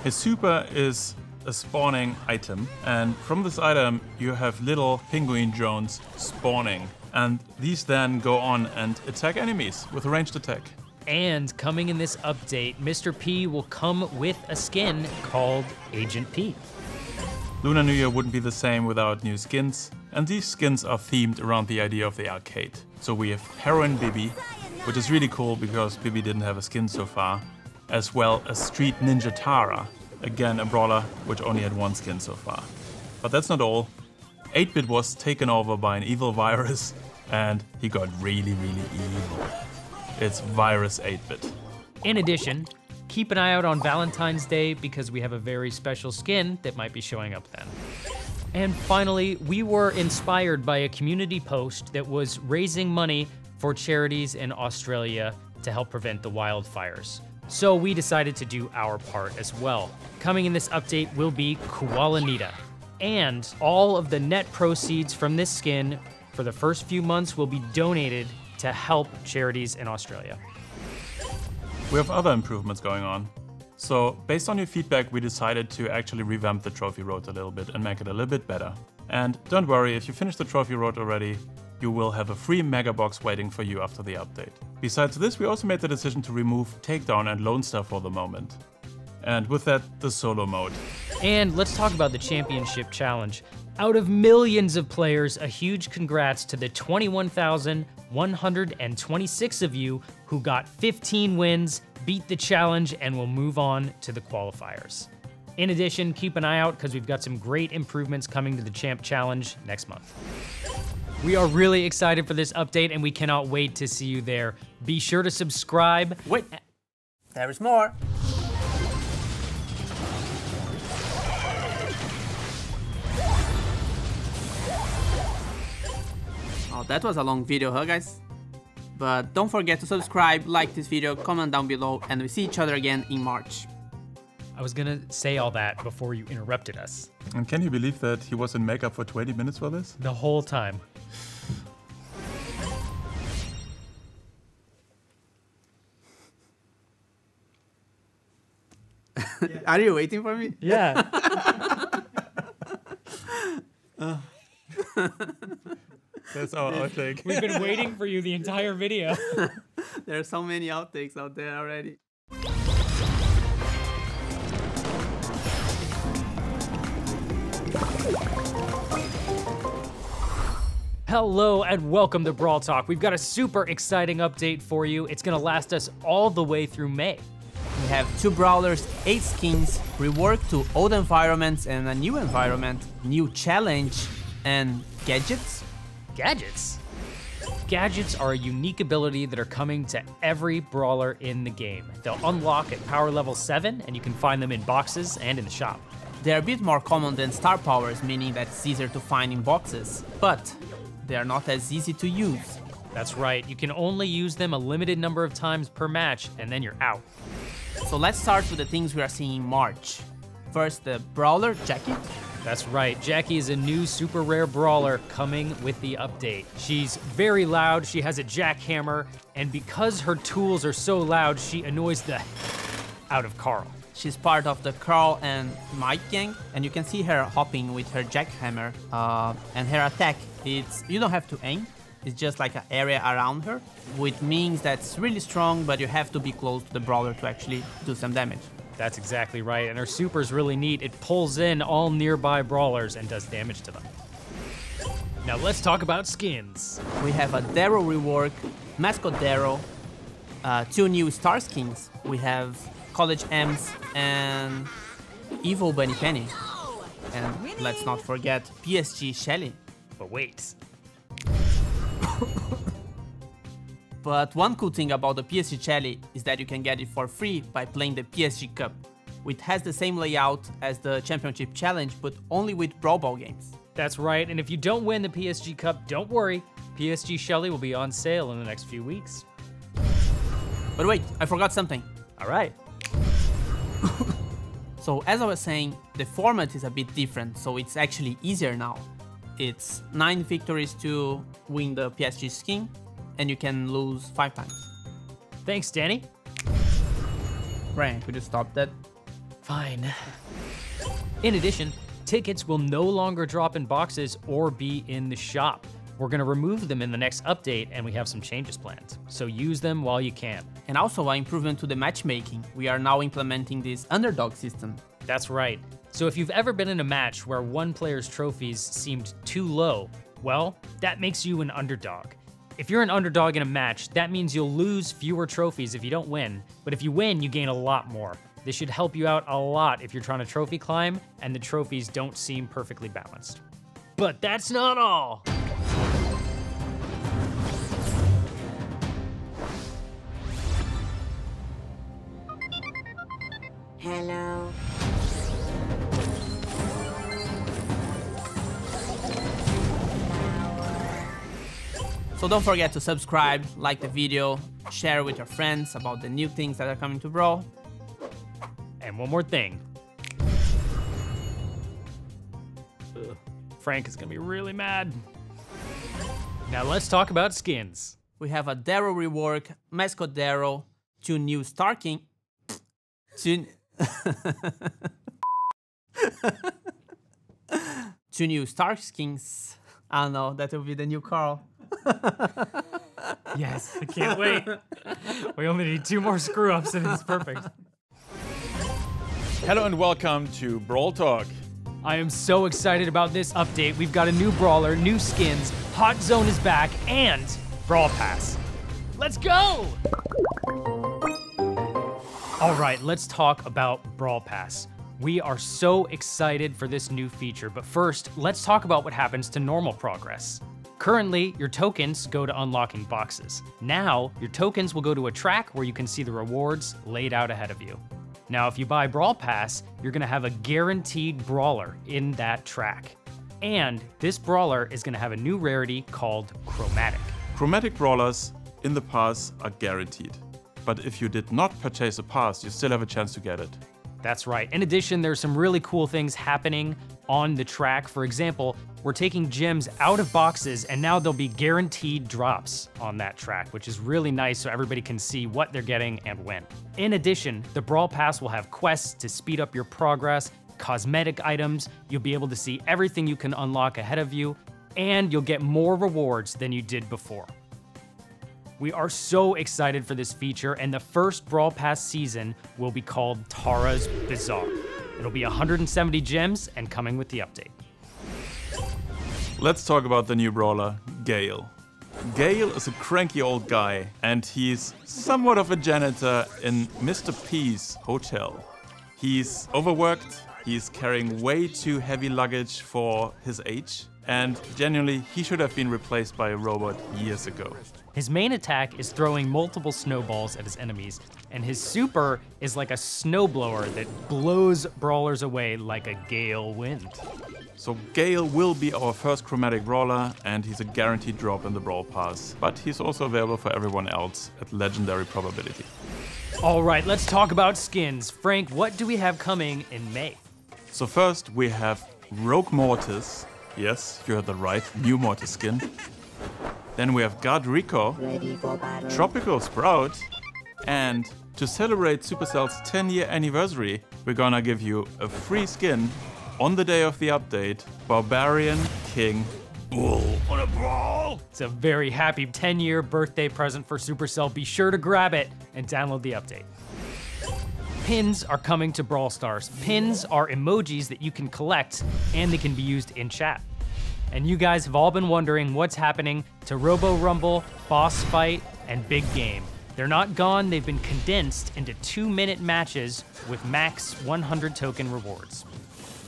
His super is a spawning item, and from this item you have little penguin drones spawning, and these then go on and attack enemies with a ranged attack. And coming in this update, Mr. P will come with a skin called Agent P. Lunar New Year wouldn't be the same without new skins, and these skins are themed around the idea of the arcade. So we have Heroine Bibi, which is really cool because Bibi didn't have a skin so far, as well as Street Ninja Tara, again a brawler which only had one skin so far. But that's not all. 8-Bit was taken over by an evil virus, and he got really, really evil. It's Virus 8-Bit. In addition, keep an eye out on Valentine's Day because we have a very special skin that might be showing up then. And finally, we were inspired by a community post that was raising money for charities in Australia to help prevent the wildfires. So we decided to do our part as well. Coming in this update will be Koalanita. And all of the net proceeds from this skin for the first few months will be donated to help charities in Australia. We have other improvements going on. So based on your feedback, we decided to actually revamp the trophy road a little bit and make it a little bit better. And don't worry, if you finish the trophy road already, you will have a free mega box waiting for you after the update. Besides this, we also made the decision to remove Takedown and Lone Star for the moment. And with that, the solo mode. And let's talk about the championship challenge. Out of millions of players, a huge congrats to the 21,126 of you who got 15 wins, beat the challenge, and will move on to the qualifiers. In addition, keep an eye out because we've got some great improvements coming to the Champ Challenge next month. We are really excited for this update and we cannot wait to see you there. Be sure to subscribe. Wait, there is more. Oh, that was a long video, huh guys? But don't forget to subscribe, like this video, comment down below, and we see each other again in March. I was gonna say all that before you interrupted us. And can you believe that he was in makeup for 20 minutes for this? The whole time. Are you waiting for me? Yeah. That's our outtake. We've been waiting for you the entire video. There are so many outtakes out there already. Hello and welcome to Brawl Talk. We've got a super exciting update for you. It's gonna last us all the way through May. We have 2 brawlers, 8 skins, rework to old environments and a new environment, new challenge, and gadgets. Gadgets? Gadgets are a unique ability that are coming to every brawler in the game. They'll unlock at power level 7, and you can find them in boxes and in the shop. They're a bit more common than star powers, meaning that it's easier to find in boxes, but they are not as easy to use. That's right, you can only use them a limited number of times per match, and then you're out. So let's start with the things we are seeing in March. First, the brawler, Jackie. That's right, Jackie is a new super rare brawler coming with the update. She's very loud, she has a jackhammer, and because her tools are so loud, she annoys the out of Carl. She's part of the Carl and Mike gang, and you can see her hopping with her jackhammer. And her attack, you don't have to aim, it's just like an area around her, which means that's really strong, but you have to be close to the brawler to actually do some damage. That's exactly right, and her super's really neat. It pulls in all nearby brawlers and does damage to them. Now let's talk about skins. We have a Darrow rework, Mascot Darrow, 2 new star skins. We have College Ems and Evil Bunny Penny. And let's not forget PSG Shelly. But wait. But one cool thing about the PSG Shelly is that you can get it for free by playing the PSG Cup, which has the same layout as the Championship Challenge, but only with Brawl Ball games. That's right, and if you don't win the PSG Cup, don't worry. PSG Shelly will be on sale in the next few weeks. But wait, I forgot something. All right. So as I was saying, the format is a bit different, so it's actually easier now. It's 9 victories to win the PSG skin, and you can lose 5 times. Thanks, Danny. Ryan, could you stop that? Fine. In addition, tickets will no longer drop in boxes or be in the shop. We're gonna remove them in the next update, and we have some changes planned. So use them while you can. And also an improvement to the matchmaking. We are now implementing this underdog system. That's right. So if you've ever been in a match where one player's trophies seemed too low, well, that makes you an underdog. If you're an underdog in a match, that means you'll lose fewer trophies if you don't win, but if you win, you gain a lot more. This should help you out a lot if you're trying to trophy climb and the trophies don't seem perfectly balanced. But that's not all. Hello. So don't forget to subscribe, like the video, share with your friends about the new things that are coming to Brawl. And one more thing. Ugh. Frank is gonna be really mad. Now let's talk about skins. We have a Daryl rework, Mascot Daryl, 2 new Star King, 2 new Star Skins. I don't know, that will be the new Carl. Yes, I can't wait. We only need 2 more screw-ups and it's perfect. Hello and welcome to Brawl Talk. I am so excited about this update. We've got a new brawler, new skins, Hot Zone is back, and Brawl Pass. Let's go! All right, let's talk about Brawl Pass. We are so excited for this new feature, but first, let's talk about what happens to normal progress. Currently, your tokens go to unlocking boxes. Now, your tokens will go to a track where you can see the rewards laid out ahead of you. Now, if you buy Brawl Pass, you're gonna have a guaranteed brawler in that track. And this brawler is gonna have a new rarity called Chromatic. Chromatic brawlers in the pass are guaranteed. But if you did not purchase a pass, you still have a chance to get it. That's right. In addition, there's some really cool things happening on the track. For example, we're taking gems out of boxes and now there'll be guaranteed drops on that track, which is really nice so everybody can see what they're getting and when. In addition, the Brawl Pass will have quests to speed up your progress, cosmetic items, you'll be able to see everything you can unlock ahead of you, and you'll get more rewards than you did before. We are so excited for this feature, and the first Brawl Pass season will be called Tara's Bazaar. It'll be 170 gems and coming with the update. Let's talk about the new brawler, Gale. Gale is a cranky old guy, and he's somewhat of a janitor in Mr. P's hotel. He's overworked, he's carrying way too heavy luggage for his age, and genuinely, he should have been replaced by a robot years ago. His main attack is throwing multiple snowballs at his enemies, and his super is like a snowblower that blows brawlers away like a gale wind. So Gale will be our first chromatic brawler, and he's a guaranteed drop in the Brawl Pass, but he's also available for everyone else at legendary probability. All right, let's talk about skins. Frank, what do we have coming in May? So first we have Rogue Mortis. Yes, you heard that right, new Mortis skin. Then we have God Rico, Tropical Sprout, and to celebrate Supercell's 10-year anniversary, we're gonna give you a free skin on the day of the update, Barbarian King Bull. Wanna brawl? It's a very happy 10-year birthday present for Supercell. Be sure to grab it and download the update. Pins are coming to Brawl Stars. Pins are emojis that you can collect, and they can be used in chat. And you guys have all been wondering what's happening to Robo Rumble, Boss Fight, and Big Game. They're not gone, they've been condensed into 2-minute matches with max 100 token rewards.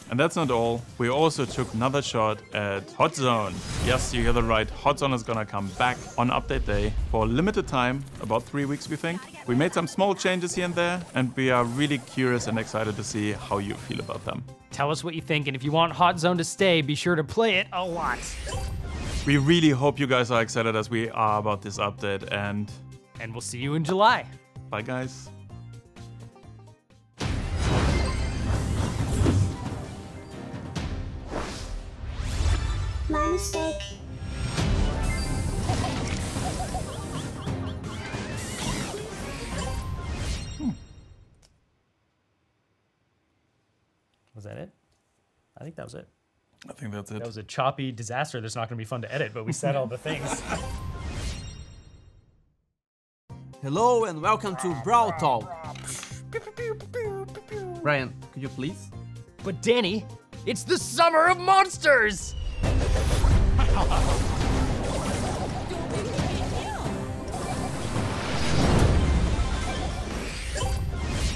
And that's not all. We also took another shot at Hot Zone. Yes, you hear that right. Hot Zone is gonna come back on update day for a limited time, about 3 weeks we think. We made some small changes here and there, and we are really curious and excited to see how you feel about them. Tell us what you think, and if you want Hot Zone to stay, be sure to play it a lot. We really hope you guys are excited as we are about this update, and And we'll see you in July. bye guys. My mistake. Was that it? I think that was it. I think that's it. That was a choppy disaster that's not going to be fun to edit, but we said all the things. Hello and welcome to Brawl Talk. Ryan, could you please? But Danny, it's the Summer of Monsters!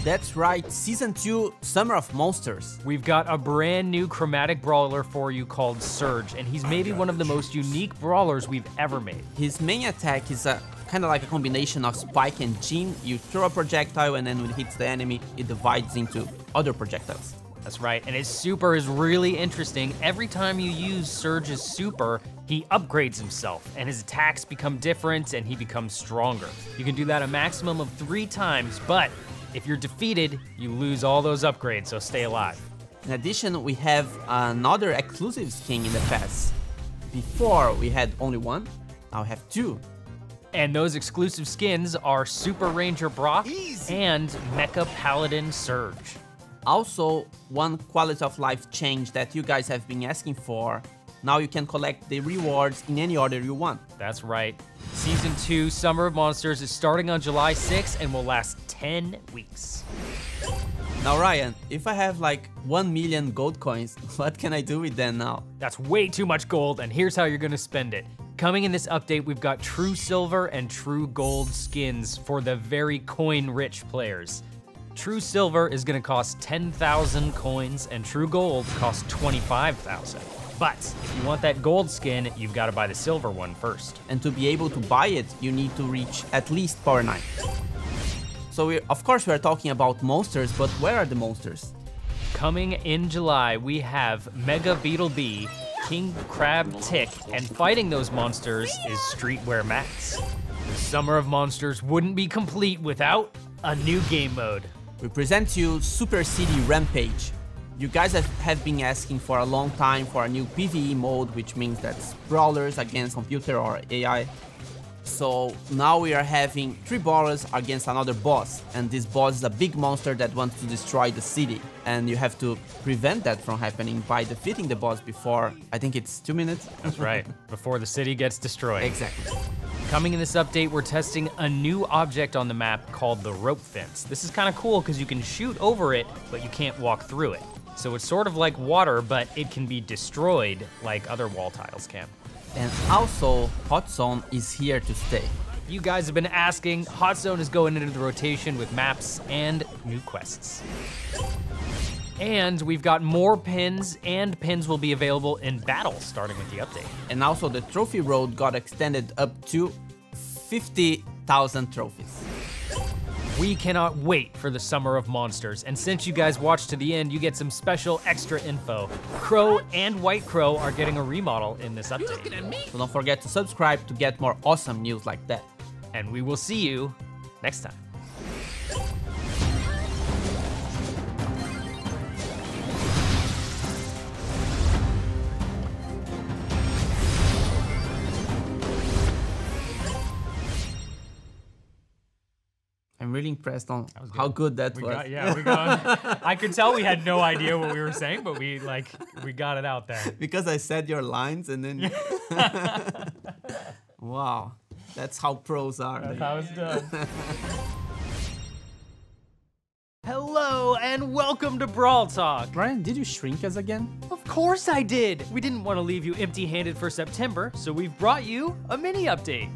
That's right, Season 2, Summer of Monsters. We've got a brand new chromatic brawler for you called Surge, and he's maybe one of the most unique brawlers we've ever made. His main attack is kind of like a combination of Spike and Gene. You throw a projectile and then when it hits the enemy, it divides into other projectiles. That's right, and his super is really interesting. Every time you use Surge's super, he upgrades himself, and his attacks become different and he becomes stronger. You can do that a maximum of 3 times, but if you're defeated, you lose all those upgrades, so stay alive. In addition, we have another exclusive skin in the past. Before, we had only one, now we have 2. And those exclusive skins are Super Ranger Brock and Mecha Paladin Surge. Also, one quality of life change that you guys have been asking for. Now you can collect the rewards in any order you want. That's right. Season 2, Summer of Monsters, is starting on July 6th and will last 10 weeks. Now Ryan, if I have like 1 million gold coins, what can I do with them now? That's way too much gold, and here's how you're gonna spend it. Coming in this update, we've got True Silver and True Gold skins for the very coin-rich players. True Silver is gonna cost 10,000 coins, and True Gold costs 25,000. But if you want that gold skin, you've gotta buy the silver one first. And to be able to buy it, you need to reach at least Power 9. So of course we're talking about monsters, but where are the monsters? Coming in July, we have Mega Beetle Bee, King Crab Tick, and fighting those monsters is Streetwear Max. The Summer of Monsters wouldn't be complete without a new game mode. We present to you Super City Rampage. You guys have been asking for a long time for a new PvE mode, which means that's brawlers against computer or AI. So now we are having 3 brawlers against another boss, and this boss is a big monster that wants to destroy the city, and you have to prevent that from happening by defeating the boss before, I think it's 2 minutes? That's right, before the city gets destroyed. Exactly. Coming in this update, we're testing a new object on the map called the Rope Fence. This is kind of cool because you can shoot over it, but you can't walk through it. So it's sort of like water, but it can be destroyed like other wall tiles can. And also, Hot Zone is here to stay. You guys have been asking, Hot Zone is going into the rotation with maps and new quests. And we've got more pins, and pins will be available in battle starting with the update. And also the trophy road got extended up to 50,000 trophies. We cannot wait for the Summer of Monsters, and since you guys watched to the end, you get some special extra info. Crow and White Crow are getting a remodel in this update. So don't forget to subscribe to get more awesome news like that. And we will see you next time. I'm really impressed on how good that was. We got. I could tell we had no idea what we were saying, but we got it out there. Because I said your lines and then... Wow, that's how pros are. That's how it's done. Hello and welcome to Brawl Talk. Brian, did you shrink us again? Of course I did. We didn't want to leave you empty-handed for September, so we've brought you a mini update.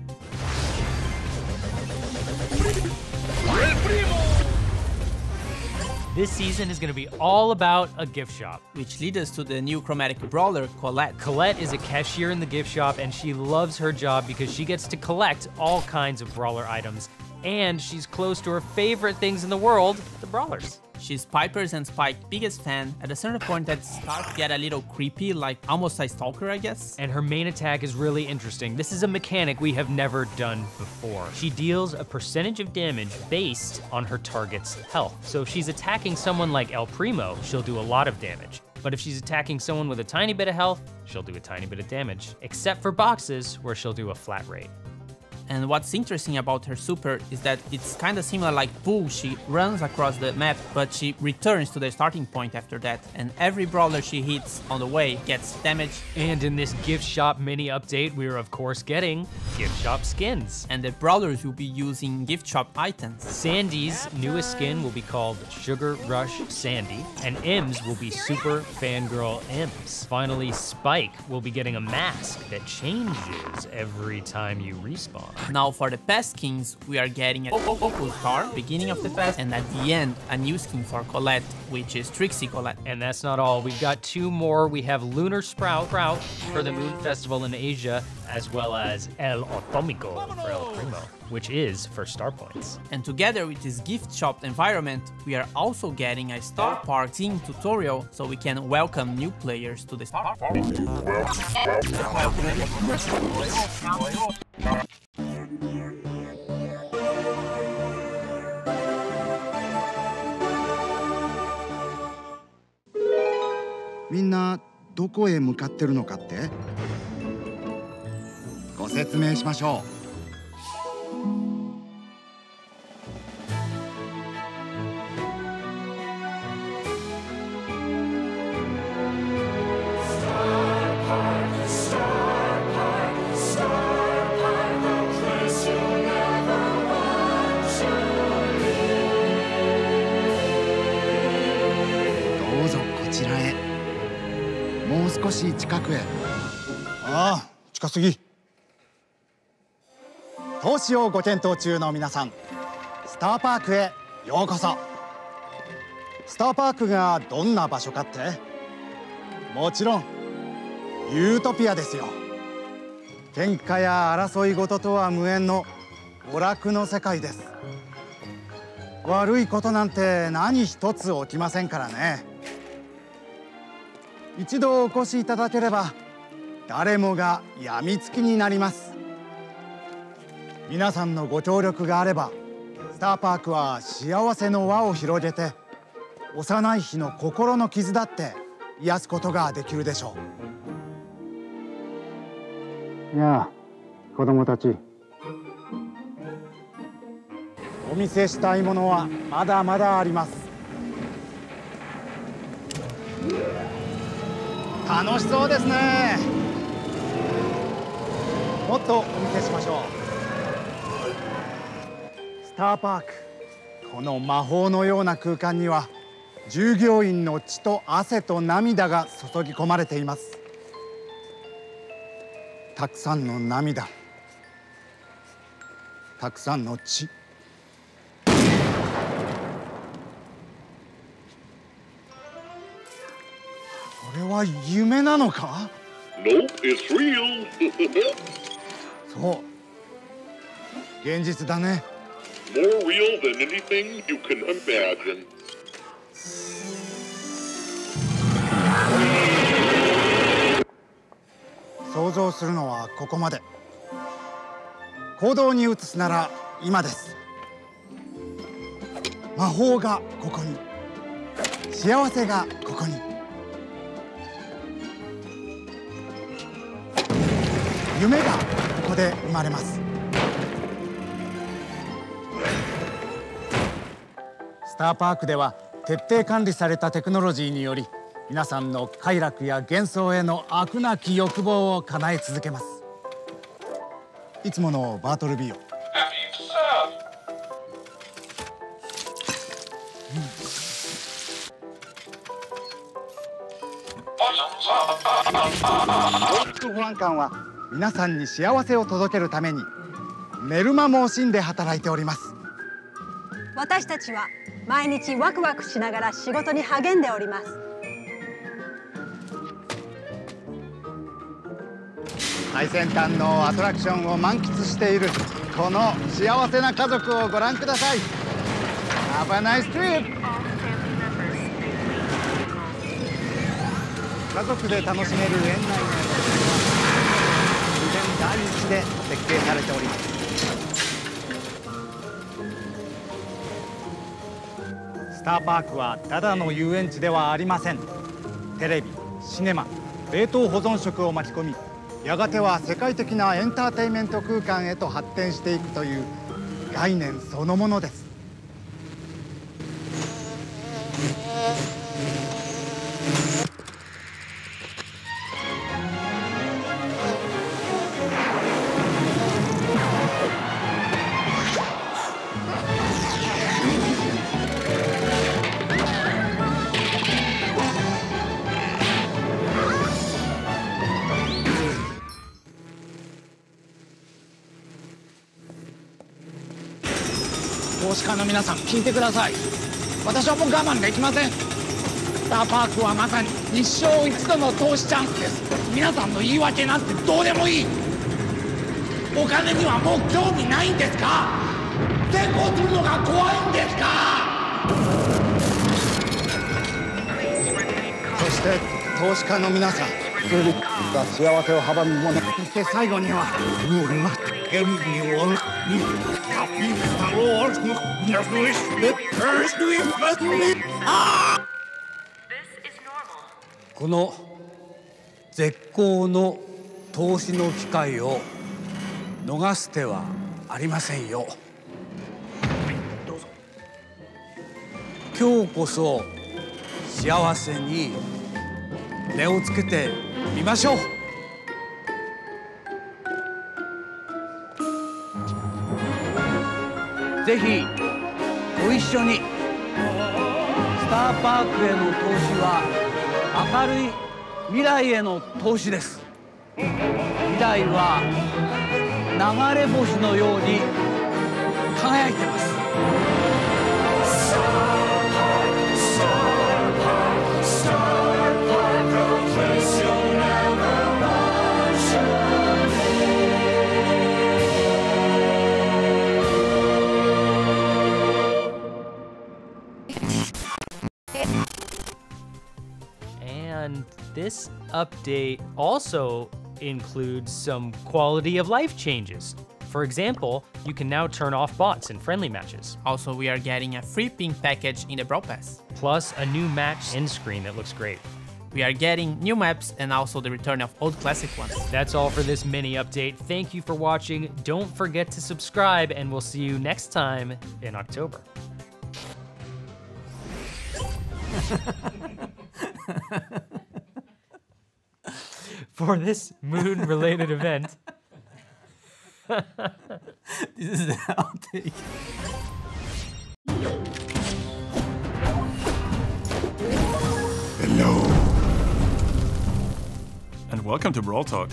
This season is going to be all about a gift shop. which leads us to the new chromatic brawler, Colette. Colette is a cashier in the gift shop, and she loves her job because she gets to collect all kinds of brawler items. And she's close to her favorite things in the world, the brawlers. She's Piper's and Spike's biggest fan. At a certain point that starts to get a little creepy, like almost a stalker, I guess. And her main attack is really interesting. This is a mechanic we have never done before. She deals a percentage of damage based on her target's health. So if she's attacking someone like El Primo, she'll do a lot of damage. But if she's attacking someone with a tiny bit of health, she'll do a tiny bit of damage. Except for boxes, where she'll do a flat rate. And what's interesting about her super is that it's kinda similar like Bull. She runs across the map, but she returns to the starting point after that. And every brawler she hits on the way gets damage. And in this gift shop mini update, we are of course getting gift shop skins. And the brawlers will be using gift shop items. Sandy's newest skin will be called Sugar Rush Sandy, and Ems will be Super Fangirl Ems. Finally, Spike will be getting a mask that changes every time you respawn. Now for the past skins, we are getting a Opal Star, beginning of the past, and at the end, a new skin for Colette, which is Trixie Colette. And that's not all. We've got two more. We have Lunar Sprout for the Moon Festival in Asia, as well as El Atomico for El Primo, which is for star points. And together with this gift shop environment, we are also getting a Star Park team tutorial so we can welcome new players to the Star Park. みんなどこへ向かってるのかって？ご説明しましょう。どうぞこちらへ。もう少し近くへ。ああ、近すぎ。投資をご検討中の皆さん、スターパークへようこそ。スターパークがどんな場所かって？もちろんユートピアですよ。喧嘩や争い事とは無縁の娯楽の世界です。悪いことなんて何一つ起きませんからね。一度お越しいただければ誰もがやみつきになります。皆さんのご協力があればスターパークは幸せの輪を広げて幼い日の心の傷だって癒すことができるでしょう。いやあ、子供たち、お見せしたいものはまだまだあります。楽しそうですね。もっとお見せしましょう。スターパーク、この魔法のような空間には従業員の血と汗と涙が注ぎ込まれています。たくさんの涙、たくさんの血。これは夢なのか？ Nope, it's real. そう、現実だね。 More real than anything you can imagine. 想像するのはここまで。行動に移すなら今です。魔法がここに、幸せがここに。夢がここで生まれます。スターパークでは徹底管理されたテクノロジーにより皆さんの快楽や幻想への飽くなき欲望を叶え続けます。いつものバートルビーを。幸福保安官は皆さんに幸せを届けるためにメルマモーシンで働いております。私たちは毎日ワクワクしながら仕事に励んでおります。最先端のアトラクションを満喫しているこの幸せな家族をご覧ください。Have a nice trip! 家族で楽しめる園内の自然第一で設計されております。スターパークはただの遊園地ではありません。テレビ、シネマ、冷凍保存食を巻き込み、やがては世界的なエンターテインメント空間へと発展していくという概念そのものです。投資家の皆さん聞いてください。私はもう我慢できません。スターパークはまさに一生一度の投資チャンスです。皆さんの言い訳なんてどうでもいい。お金にはもう興味ないんですか？成功するのが怖いんですか？そして投資家の皆さん、幸せを阻むもの、そして最後にはこの絶好の投資の機会を逃す手はありませんよ。どうぞ。今日こそ幸せに値をつけてみましょう。ぜひご一緒に。スターパークへの投資は明るい未来への投資です。未来は流れ星のように輝いてます。And this update also includes some quality of life changes. For example, you can now turn off bots in friendly matches. Also, we are getting a free ping package in the Brawl Pass. Plus a new match end screen that looks great. We are getting new maps and also the return of old classic ones. That's all for this mini update. Thank you for watching. Don't forget to subscribe and we'll see you next time in October. For this moon-related event. This is the outtake. Hello. And welcome to Brawl Talk.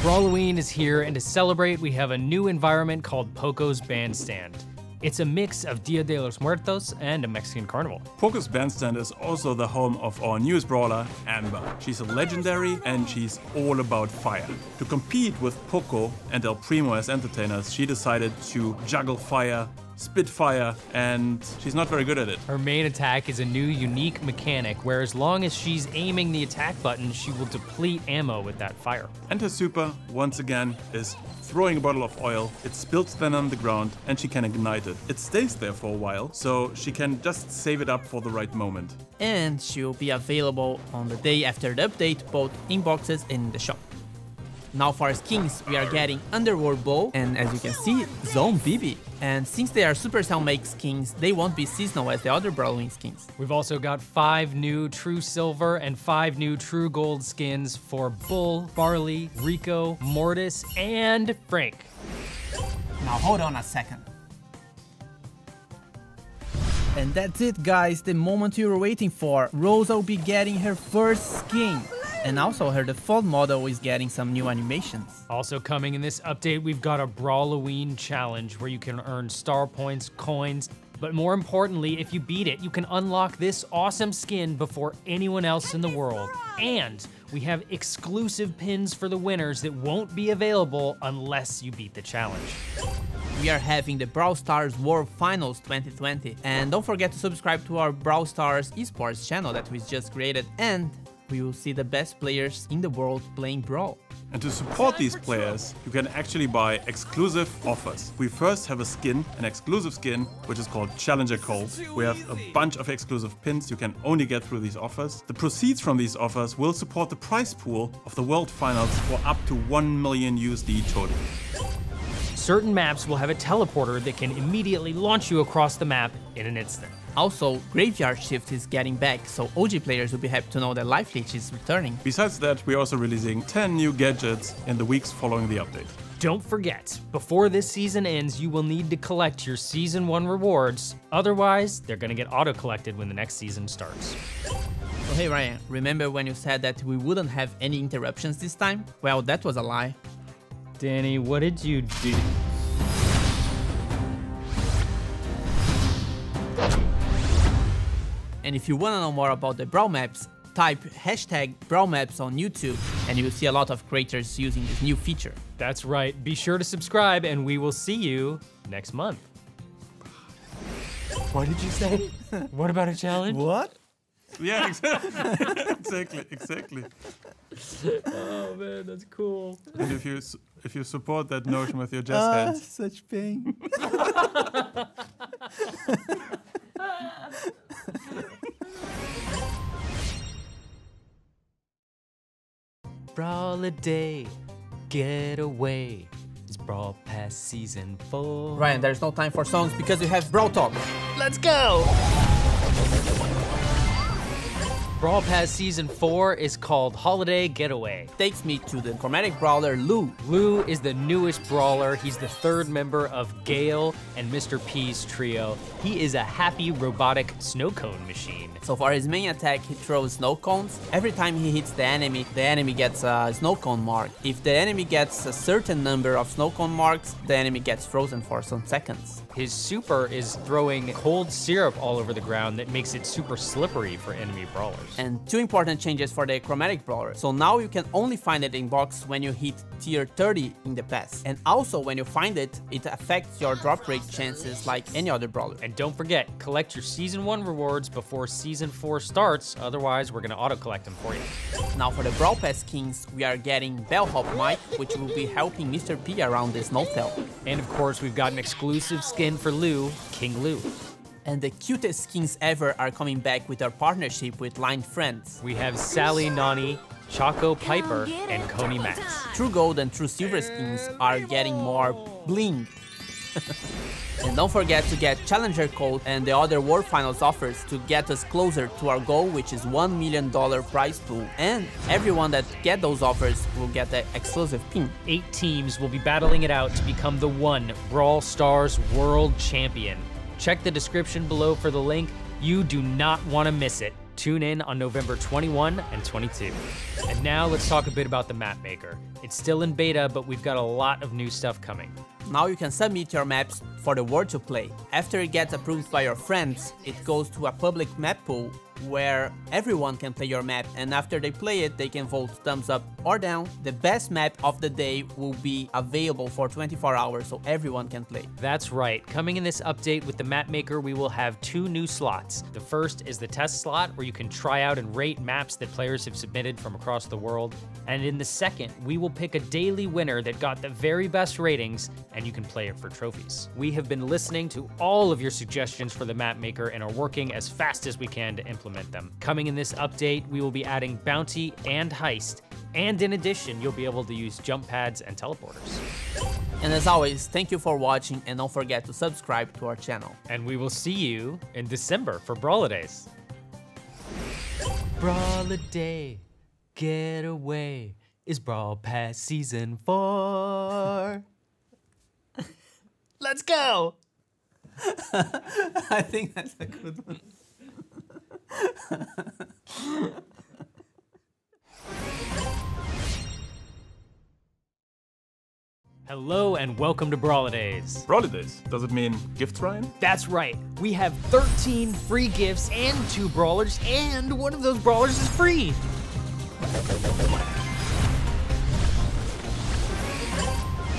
Brawloween is here, and to celebrate, we have a new environment called Poco's Bandstand. It's a mix of Dia de los Muertos and a Mexican carnival. Poco's Bandstand is also the home of our newest brawler, Amber. She's a legendary and she's all about fire. To compete with Poco and El Primo as entertainers, she decided to juggle fire, spit fire, and she's not very good at it. Her main attack is a new unique mechanic where as long as she's aiming the attack button, she will deplete ammo with that fire. And her super, once again, is throwing a bottle of oil. It spills then on the ground and she can ignite it. It stays there for a while, so she can just save it up for the right moment. And she'll be available on the day after the update, both in boxes and in the shop. Now for skins, we are getting Underworld Bow and, as you can see, Zone Bibi. And since they are Supercell make skins, they won't be seasonal as the other Brawloween skins. We've also got 5 new True Silver and 5 new True Gold skins for Bull, Barley, Rico, Mortis, and Frank. Now hold on a second. And that's it, guys, the moment you were waiting for. Rosa will be getting her first skin. And also I heard the full model is getting some new animations. Also coming in this update, we've got a Brawloween challenge where you can earn star points, coins, but more importantly, if you beat it, you can unlock this awesome skin before anyone else in the world. And we have exclusive pins for the winners that won't be available unless you beat the challenge. We are having the Brawl Stars World Finals 2020. And don't forget to subscribe to our Brawl Stars esports channel that we just created, and we will see the best players in the world playing Brawl. And to support these players, you can actually buy exclusive offers. We first have a skin, an exclusive skin, which is called Challenger Cold. We have a bunch of exclusive pins you can only get through these offers. The proceeds from these offers will support the prize pool of the World Finals for up to 1 million USD total. Certain maps will have a teleporter that can immediately launch you across the map in an instant. Also, Graveyard Shift is getting back, so OG players will be happy to know that Life Leech is returning. Besides that, we're also releasing 10 new gadgets in the weeks following the update. Don't forget, before this season ends, you will need to collect your Season 1 rewards. Otherwise, they're gonna get auto-collected when the next season starts. So hey Ryan, remember when you said that we wouldn't have any interruptions this time? Well, that was a lie. Danny, what did you do? And if you want to know more about the Brawl Maps, type hashtag Brawl Maps on YouTube and you'll see a lot of creators using this new feature. That's right, be sure to subscribe and we will see you next month. What did you say? What about a challenge? What? Yeah, exactly. Oh man, that's cool. And if you support that notion with your jazz hands. Such pain. Brawl a day, get away. It's Brawl Pass Season 4. Ryan, there's no time for songs because we have Brawl Talk. Let's go! Brawl Pass Season 4 is called Holiday Getaway. Takes me to the chromatic brawler Lou. Lou is the newest brawler. He's the third member of Gale and Mr. P's trio. He is a happy robotic snow cone machine. So for his main attack, he throws snow cones. Every time he hits the enemy gets a snow cone mark. If the enemy gets a certain number of snow cone marks, the enemy gets frozen for some seconds. His super is throwing cold syrup all over the ground that makes it super slippery for enemy brawlers. And two important changes for the chromatic brawler. So now you can only find it in box when you hit tier 30 in the pass. And also when you find it, it affects your drop rate chances like any other brawler. And don't forget, collect your Season 1 rewards before Season 4 starts, otherwise we're gonna auto-collect them for you. Now for the Brawl Pass skins, we are getting Bellhop Mike, which will be helping Mr. P around the Snowfell. And of course, we've got an exclusive skin for Lou, King Lou. And the cutest skins ever are coming back with our partnership with Line Friends. We have Sally Nani, Choco Piper, and Coney Max. True Gold and True Silver skins are getting more bling. And don't forget to get Challenger Code and the other World Finals offers to get us closer to our goal, which is $1 million prize pool. And everyone that get those offers will get the exclusive pin. 8 teams will be battling it out to become the one Brawl Stars World Champion. Check the description below for the link. You do not want to miss it. Tune in on November 21 and 22. And now let's talk a bit about the map maker. It's still in beta, but we've got a lot of new stuff coming. Now you can submit your maps for the world to play. After it gets approved by your friends, it goes to a public map pool where everyone can play your map, and after they play it, they can vote thumbs up or down. The best map of the day will be available for 24 hours so everyone can play. That's right. Coming in this update with the map maker, we will have 2 new slots. The first is the test slot where you can try out and rate maps that players have submitted from across the world. And in the second, we will pick a daily winner that got the very best ratings, and you can play it for trophies. We have been listening to all of your suggestions for the map maker and are working as fast as we can to implement them. Coming in this update, we will be adding Bounty and Heist, and in addition, you'll be able to use jump pads and teleporters. And as always, thank you for watching, and don't forget to subscribe to our channel. And we will see you in December for Brawladays. Brawladay, get away, is Brawl Pass Season 4. Let's go! I think that's a good one. Hello and welcome to Brawladays. Brawladays, does it mean gifts, Ryan? That's right. We have 13 free gifts and 2 brawlers, and one of those brawlers is free.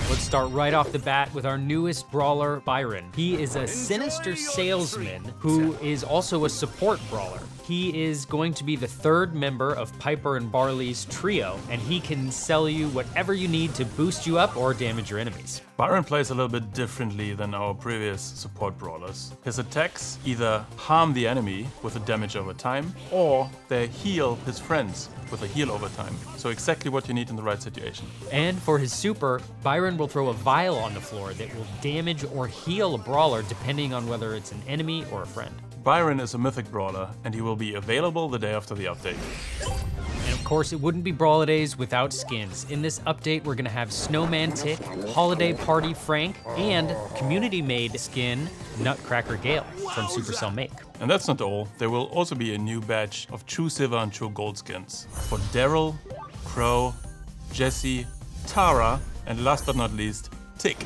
Let's start right off the bat with our newest brawler, Byron. He is a sinister salesman who is also a support brawler. He is going to be the 3rd member of Piper and Barley's trio, and he can sell you whatever you need to boost you up or damage your enemies. Byron plays a little bit differently than our previous support brawlers. His attacks either harm the enemy with a damage over time, or they heal his friends with a heal over time. So exactly what you need in the right situation. And for his super, Byron will throw a vial on the floor that will damage or heal a brawler depending on whether it's an enemy or a friend. Byron is a mythic brawler, and he will be available the day after the update. And of course, it wouldn't be Brawladays without skins. In this update, we're gonna have Snowman Tick, Holiday Party Frank, and community-made skin Nutcracker Gale from Supercell Make. And that's not all. There will also be a new batch of True Silver and True Gold skins for Daryl, Crow, Jesse, Tara, and last but not least, Tick.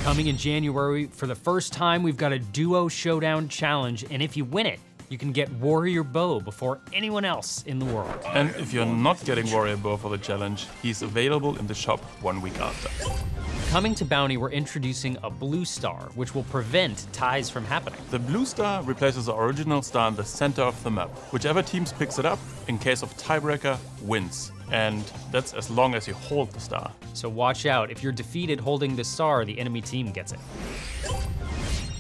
Coming in January, for the first time, we've got a Duo Showdown Challenge, and if you win it, you can get Warrior Bow before anyone else in the world. And if you're not getting Warrior Bow for the challenge, he's available in the shop 1 week after. Coming to Bounty, we're introducing a blue star, which will prevent ties from happening. The blue star replaces the original star in the center of the map. Whichever team picks it up, in case of tiebreaker, wins. And that's as long as you hold the star. So watch out, if you're defeated holding the star, the enemy team gets it.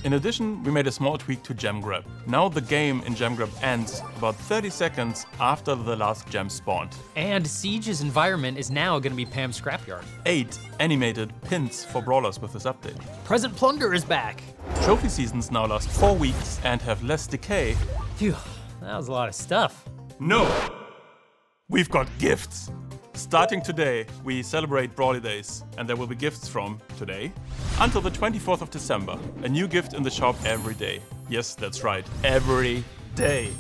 In addition, we made a small tweak to Gem Grab. Now the game in Gem Grab ends about 30 seconds after the last gem spawned. And Siege's environment is now gonna be Pam's Scrapyard. 8 animated pins for brawlers with this update. Present Plunder is back. Trophy seasons now last 4 weeks and have less decay. Phew, that was a lot of stuff. No! We've got gifts! Starting today, we celebrate Brawladays, and there will be gifts from today until the 24th of December. A new gift in the shop every day. Yes, that's right, every day.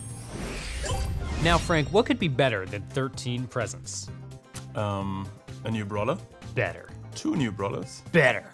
Now, Frank, what could be better than 13 presents? A new brawler? Better. 2 new brawlers? Better.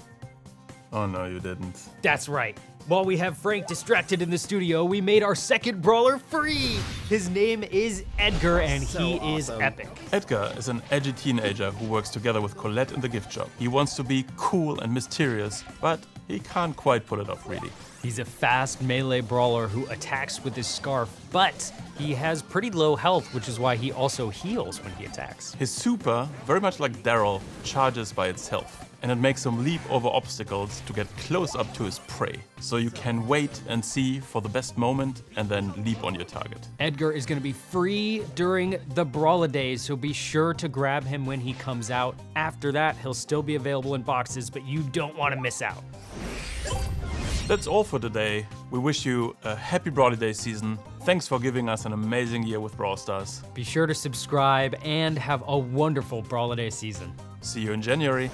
Oh no, you didn't. That's right. While we have Frank distracted in the studio, we made our second brawler free. His name is Edgar, and he is epic. Edgar is an edgy teenager who works together with Colette in the gift shop. He wants to be cool and mysterious, but he can't quite pull it off really. He's a fast melee brawler who attacks with his scarf, but he has pretty low health, which is why he also heals when he attacks. His super, very much like Daryl, charges by itself, and it makes him leap over obstacles to get close up to his prey. So you can wait and see for the best moment and then leap on your target. Edgar is going to be free during the Brawladays, so be sure to grab him when he comes out. After that, he'll still be available in boxes, but you don't want to miss out. That's all for today. We wish you a happy Brawladays season. Thanks for giving us an amazing year with Brawl Stars. Be sure to subscribe and have a wonderful Brawladays season. See you in January.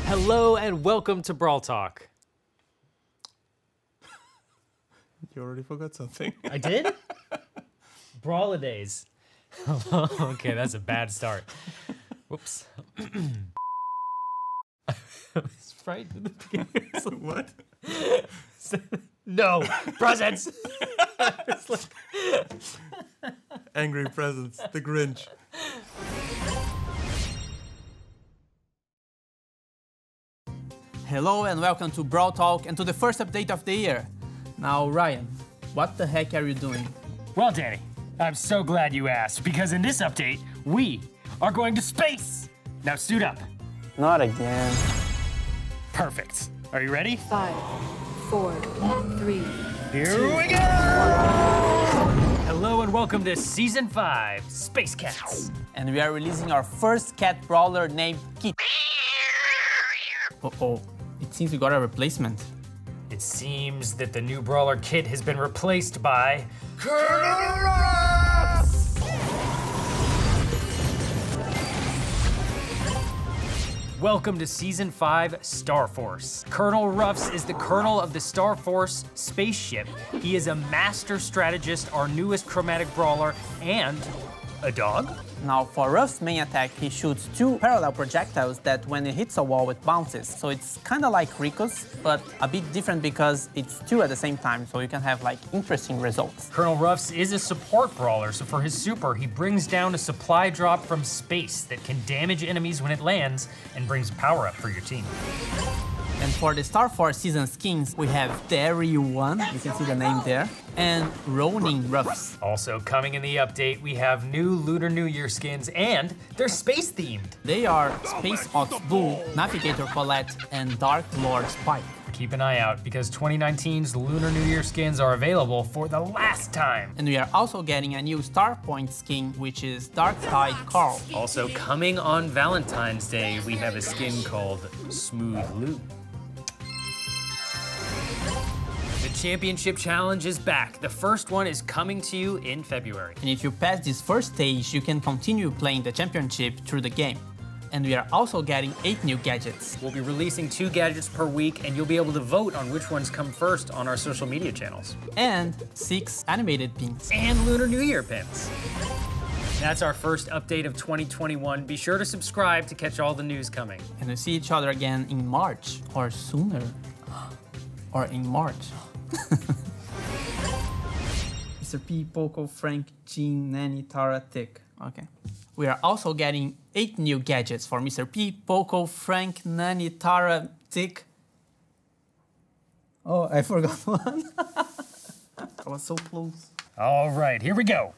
Hello and welcome to Brawl Talk. You already forgot something. I did? Brawladays. Okay, that's a bad start. Whoops. I was frightened at the beginning. What? No, presents. Angry presents, the Grinch. Hello and welcome to Brawl Talk and to the first update of the year. Now, Ryan, what the heck are you doing? Well, Danny, I'm so glad you asked, because in this update, we are going to space. Now suit up. Not again. Perfect. Are you ready? 5, 4, 3. Here we go! Hello and welcome to Season 5, Space Cats. And we are releasing our first cat brawler named Kit. Uh-oh, it seems we got a replacement. It seems that the new brawler Kit has been replaced by Colonel Ruffs! Welcome to Season 5, Star Force. Colonel Ruffs is the colonel of the Star Force spaceship. He is a master strategist, our newest chromatic brawler, and A dog? Now for Ruff's main attack, he shoots 2 parallel projectiles that when it hits a wall it bounces. So it's kinda like Rico's, but a bit different because it's 2 at the same time, so you can have like interesting results. Colonel Ruffs is a support brawler, so for his super, he brings down a supply drop from space that can damage enemies when it lands and brings power up for your team. And for the Star Force season skins, we have Terry1, you can see the name there, and Ronin Ruffs. Also coming in the update, we have new Lunar New Year skins, and they're space themed. They are Space Ox Bull, Navigator Colette, and Dark Lord Spike. Keep an eye out because 2019's Lunar New Year skins are available for the last time. And we are also getting a new Starpoint skin, which is Darktide Carl. Also coming on Valentine's Day, we have a skin called Smooth Lou. The Championship Challenge is back. The first one is coming to you in February. And if you pass this first stage, you can continue playing the championship through the game. And we are also getting 8 new gadgets. We'll be releasing 2 gadgets per week, and you'll be able to vote on which ones come first on our social media channels. And 6 animated pins. And Lunar New Year pins. That's our first update of 2021. Be sure to subscribe to catch all the news coming. And we'll see each other again in March, or sooner. Or in March. Mr. P, Poco, Frank, Jean, Nanny, Tara, Tick. Okay. We are also getting 8 new gadgets for Mr. P, Poco, Frank, Nanny, Tara, Tick. Oh, I forgot one. I was so close. All right, here we go.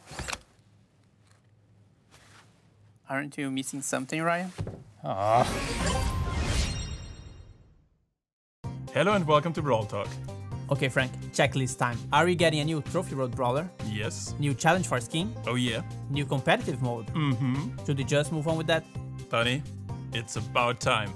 Aren't you missing something, Ryan? Aww. Hello and welcome to Brawl Talk. Okay, Frank, checklist time. Are we getting a new Trophy Road Brawler? Yes. New challenge for skin? Oh yeah. New competitive mode? Mm-hmm. Should we just move on with that? Bunny, it's about time.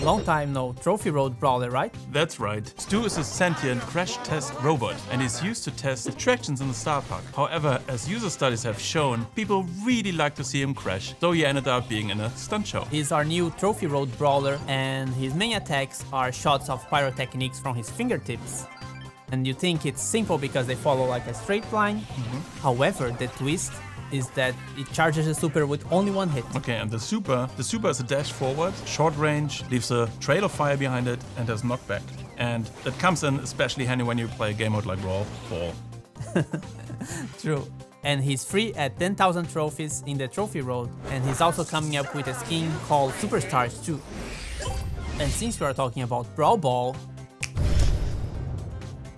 Long time no Trophy Road Brawler, right? That's right. Stu is a sentient crash test robot and is used to test attractions in the Star Park. However, as user studies have shown, people really like to see him crash, so he ended up being in a stunt show. He's our new Trophy Road Brawler, and his main attacks are shots of pyrotechnics from his fingertips. And you think it's simple because they follow like a straight line. However, the twist is that it charges a super with only 1 hit. Okay, and the super is a dash forward, short range, leaves a trail of fire behind it, and has knockback. And that comes in especially handy when you play a game mode like Brawl. True. And he's free at 10,000 trophies in the Trophy Road, and he's also coming up with a skin called Superstars too. And since we are talking about Brawl Ball,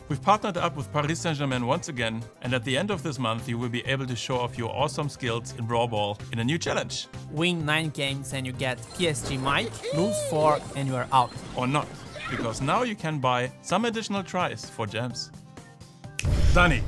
we've partnered up with Paris Saint-Germain once again, and at the end of this month you will be able to show off your awesome skills in Brawl Ball in a new challenge. Win 9 games and you get PSG Mike, lose 4 and you are out. Or not, because now you can buy some additional tries for gems. Danny,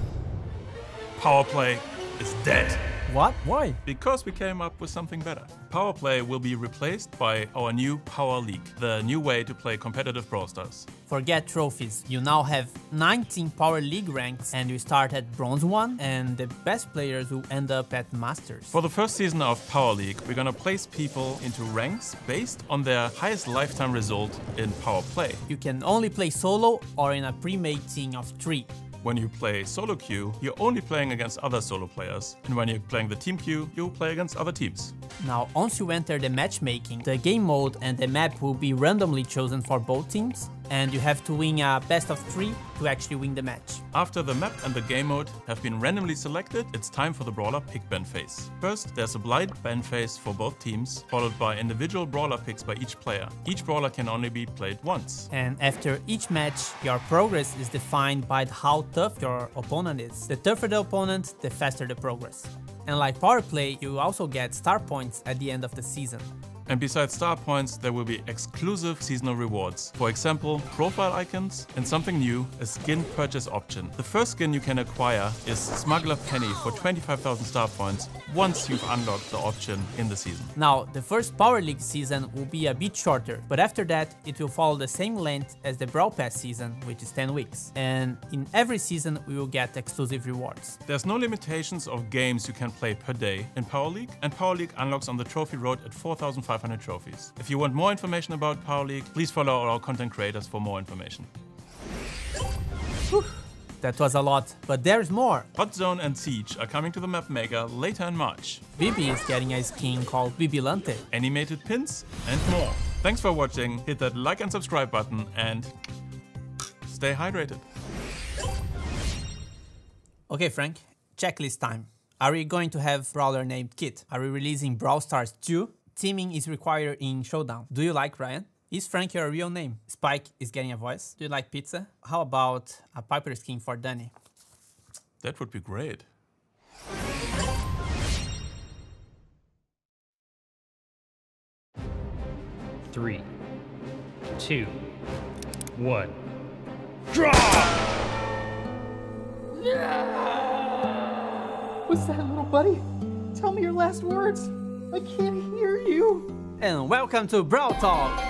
Power Play is dead. What? Why? Because we came up with something better. Power Play will be replaced by our new Power League, the new way to play competitive Brawl Stars. Forget trophies, you now have 19 Power League ranks and you start at Bronze 1 and the best players will end up at Masters. For the first season of Power League, we're gonna place people into ranks based on their highest lifetime result in Power Play. You can only play solo or in a pre-made team of 3. When you play solo queue, you're only playing against other solo players. And when you're playing the team queue, you'll play against other teams. Now, once you enter the matchmaking, the game mode and the map will be randomly chosen for both teams, and you have to win a best of 3 to actually win the match. After the map and the game mode have been randomly selected, it's time for the Brawler pick ban phase. First, there's a blind ban phase for both teams, followed by individual Brawler picks by each player. Each Brawler can only be played once. And after each match, your progress is defined by how tough your opponent is. The tougher the opponent, the faster the progress. And like Power Play, you also get star points at the end of the season. And besides star points, there will be exclusive seasonal rewards. For example, profile icons and something new, a skin purchase option. The first skin you can acquire is Smuggler Penny for 25,000 star points once you've unlocked the option in the season. Now, the first Power League season will be a bit shorter, but after that, it will follow the same length as the Brawl Pass season, which is 10 weeks. And in every season, we will get exclusive rewards. There's no limitations of games you can play per day in Power League, and Power League unlocks on the trophy road at 4,500 trophies. If you want more information about Power League, please follow our content creators for more information. Whew. That was a lot, but there's more. Hot Zone and Siege are coming to the map maker later in March. Bibi is getting a skin called Bibilante. Animated pins and more. Thanks for watching, hit that like and subscribe button and stay hydrated. Okay, Frank, checklist time. Are we going to have brawler named Kit? Are we releasing Brawl Stars 2? Teaming is required in Showdown. Do you like Ryan? Is Frank your real name? Spike is getting a voice. Do you like pizza? How about a Piper skin for Danny? That would be great. Three, two, one. Draw! What's that, little buddy? Tell me your last words. I can't hear you. And welcome to Brawl Talk.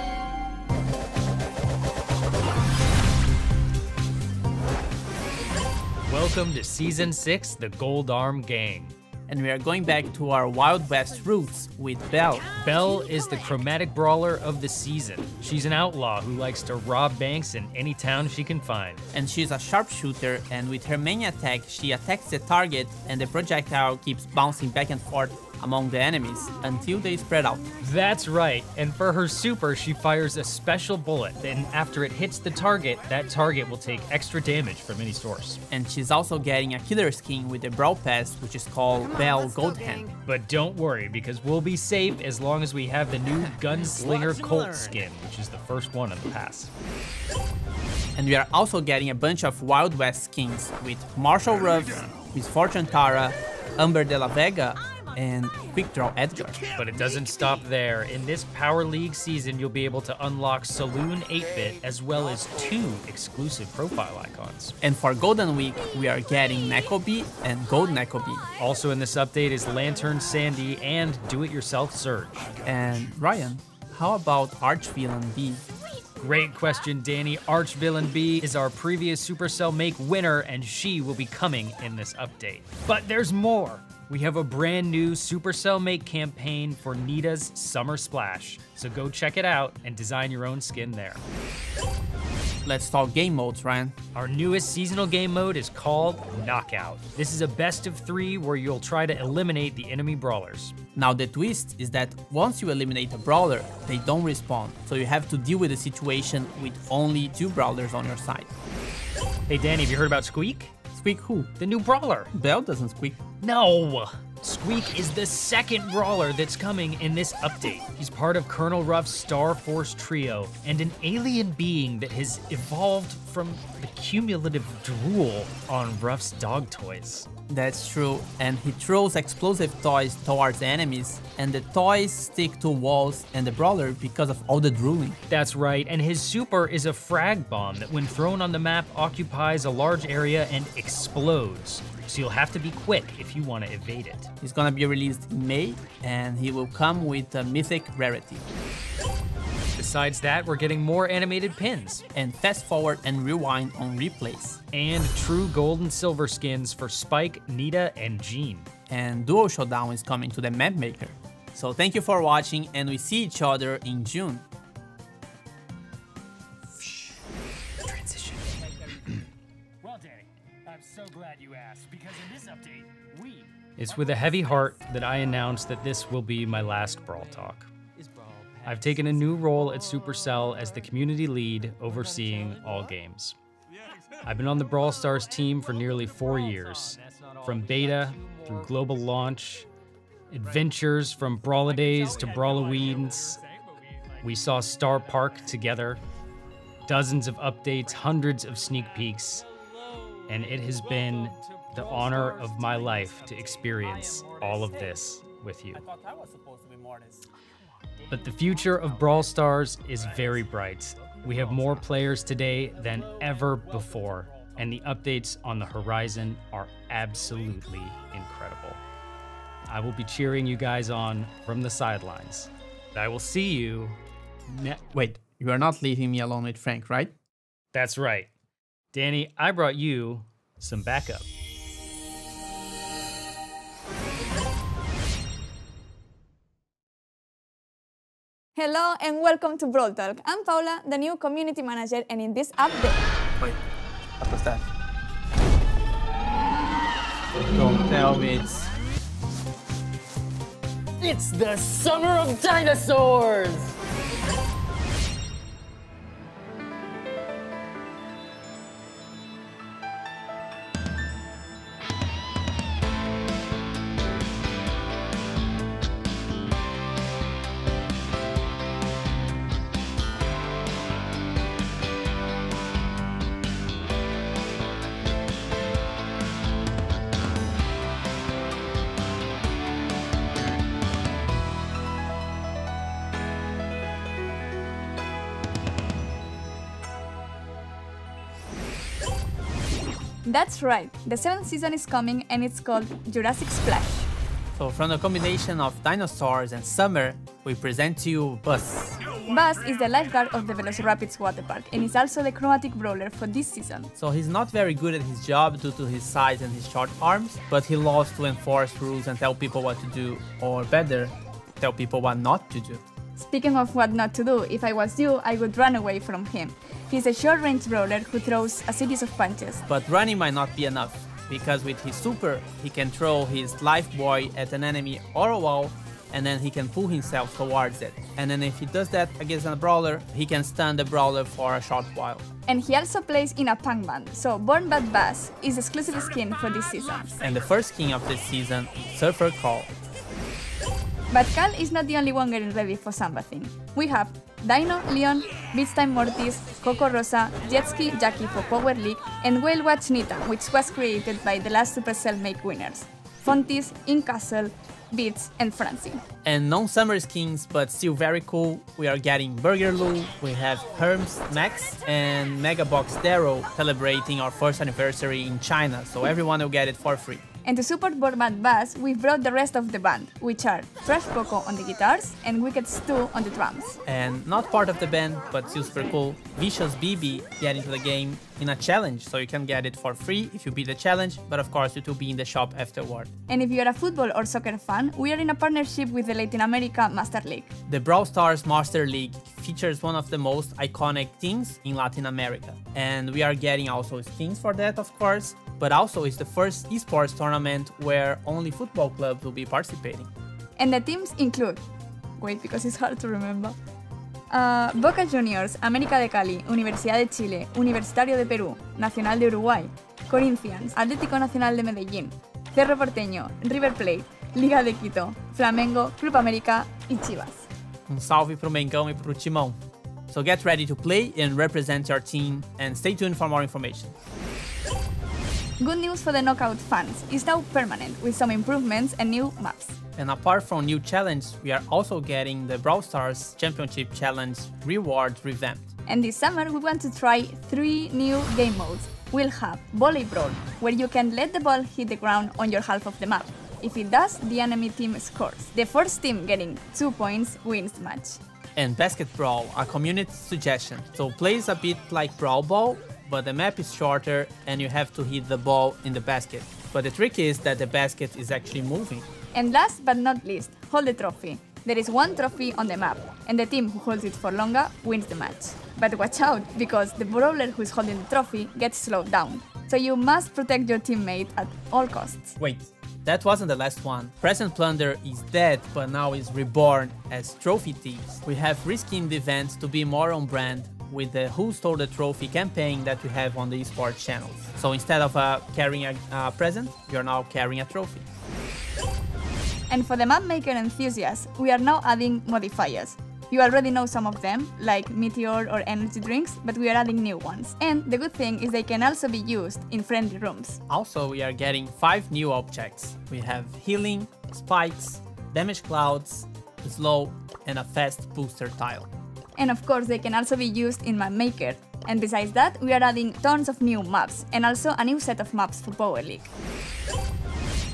Welcome to Season 6, The Gold Arm Gang. And we are going back to our Wild West roots with Belle. Belle is the chromatic brawler of the season. She's an outlaw who likes to rob banks in any town she can find. And she's a sharpshooter, and with her main attack, she attacks the target and the projectile keeps bouncing back and forth among the enemies until they spread out. That's right, and for her super, she fires a special bullet. Then after it hits the target, that target will take extra damage from any source. And she's also getting a killer skin with the Brawl Pass, which is called Belle Goldhand. But don't worry, because we'll be safe as long as we have the new Gunslinger Colt skin, which is the first one of the pass. And we are also getting a bunch of Wild West skins with Marshall Ruffs, Miss Fortune Tara, Amber de la Vega, and Quick Draw Edgar. But it doesn't stop there. In this Power League season, you'll be able to unlock Saloon 8-Bit as well as 2 exclusive profile icons. And for Golden Week, we are getting Nekobi and Gold Nekobi. Also in this update is Lantern Sandy and Do-It-Yourself Surge. And Ryan, how about Archvillain B? Great question, Danny. Archvillain B is our previous Supercell Make winner, and she will be coming in this update. But there's more. We have a brand new Supercell Make campaign for Nita's Summer Splash, so go check it out and design your own skin there. Let's talk game modes, Ryan. Our newest seasonal game mode is called Knockout. This is a best of 3 where you'll try to eliminate the enemy brawlers. Now the twist is that once you eliminate a brawler, they don't respawn, so you have to deal with the situation with only 2 brawlers on your side. Hey Danny, have you heard about Squeak? Squeak who? The new brawler. Belle doesn't squeak. No! Squeak is the second brawler that's coming in this update. He's part of Colonel Ruff's Star Force trio and an alien being that has evolved from the cumulative drool on Ruff's dog toys. That's true, and he throws explosive toys towards enemies, and the toys stick to walls and the brawler because of all the drooling. That's right, and his super is a frag bomb that when thrown on the map occupies a large area and explodes. So you'll have to be quick if you want to evade it. He's gonna be released in May, and he will come with a mythic rarity. Besides that, we're getting more animated pins. And fast forward and rewind on replays. And true gold and silver skins for Spike, Nita, and Jean. And Duo Showdown is coming to the map maker. So thank you for watching, and we see each other in June. Transition. Well, Danny, I'm so glad you asked, because in this update, It's with a heavy heart that I announce that this will be my last Brawl Talk. I've taken a new role at Supercell as the community lead overseeing all games. I've been on the Brawl Stars team for nearly 4 years, from beta through global launch, adventures from Brawladays to Brawloweens. We saw Star Park together, dozens of updates, hundreds of sneak peeks, and it has been the honor of my life to experience all of this with you. I thought I was supposed to be Mortis. But the future of Brawl Stars is very bright. We have more players today than ever before, and the updates on the horizon are absolutely incredible. I will be cheering you guys on from the sidelines. I will see you Wait, you are not leaving me alone with Frank, right? That's right. Danny, I brought you some backup. Hello and welcome to Brawl Talk. I'm Paula, the new community manager, and in this update... Wait, what was that? Don't tell me it's... It's the Summer of Dinosaurs! That's right, the 7th season is coming and it's called Jurassic Splash. So from the combination of dinosaurs and summer, we present to you Buzz. Buzz is the lifeguard of the Velocirapids water park and is also the chromatic brawler for this season. So he's not very good at his job due to his size and his short arms, but he loves to enforce rules and tell people what to do, or better, tell people what not to do. Speaking of what not to do, if I was you, I would run away from him. He's a short-range brawler who throws a series of punches. But running might not be enough, because with his super, he can throw his life buoy at an enemy or a wall, and then he can pull himself towards it. And then if he does that against a brawler, he can stun the brawler for a short while. And he also plays in a punk band, so Born Bad Buzz is exclusive skin for this season. And the first skin of this season, Surfer Carl. But Carl is not the only one getting ready for something. We have Dino, Leon, Beatstime Mortis, Coco Rosa, Jetski Jackie for Power League, and Whale Watch Nita, which was created by the last Supercell Make winners. Fontis, Incastle, Beats, and Francie. And non-summer skins, but still very cool, we are getting Burger Lou, we have Herms Max, and Mega Box Darrow celebrating our first anniversary in China, so everyone will get it for free. And to support Born Bad Buzz, we've brought the rest of the band, which are Trash Poco on the guitars and Wicked Stu on the drums. And not part of the band, but still super cool, Vicious BB get into the game in a challenge, so you can get it for free if you beat the challenge, but of course it will be in the shop afterward. And if you're a football or soccer fan, we are in a partnership with the Latin America Master League. The Brawl Stars Master League features one of the most iconic teams in Latin America. And we are getting also skins for that, of course, but also it's the first esports tournament where only football clubs will be participating. And the teams include, wait, because it's hard to remember, Boca Juniors, América de Cali, Universidad de Chile, Universitario de Perú, Nacional de Uruguay, Corinthians, Atlético Nacional de Medellín, Cerro Porteño, River Plate, Liga de Quito, Flamengo, Club América e Chivas. Salve pro Mengão e pro Timão. So get ready to play and represent your team, and stay tuned for more information. Good news for the Knockout fans, it's now permanent with some improvements and new maps. And apart from new challenge, we are also getting the Brawl Stars Championship Challenge rewards revamped. And this summer we want to try 3 new game modes. We'll have Volley Brawl, where you can let the ball hit the ground on your half of the map. If it does, the enemy team scores. The first team getting 2 points wins the match. And Basket Brawl, a community suggestion. So plays a bit like Brawl Ball, but the map is shorter and you have to hit the ball in the basket. But the trick is that the basket is actually moving. And last but not least, Hold the Trophy. There is 1 trophy on the map, and the team who holds it for longer wins the match. But watch out, because the brawler who is holding the trophy gets slowed down. So you must protect your teammate at all costs. Wait, that wasn't the last one. Present Plunder is dead, but now is reborn as Trophy Thieves. We have reskinned the events to be more on brand with the Who Stole the Trophy campaign that we have on the esports channels. So instead of carrying a present, you're now carrying a trophy. And for the map maker enthusiasts, we are now adding modifiers. You already know some of them, like Meteor or energy drinks, but we are adding new ones. And the good thing is they can also be used in friendly rooms. Also, we are getting 5 new objects. We have Healing, Spikes, damage clouds, slow, and a fast booster tile. And of course, they can also be used in Map Maker. And besides that, we are adding tons of new maps, and also a new set of maps for Power League.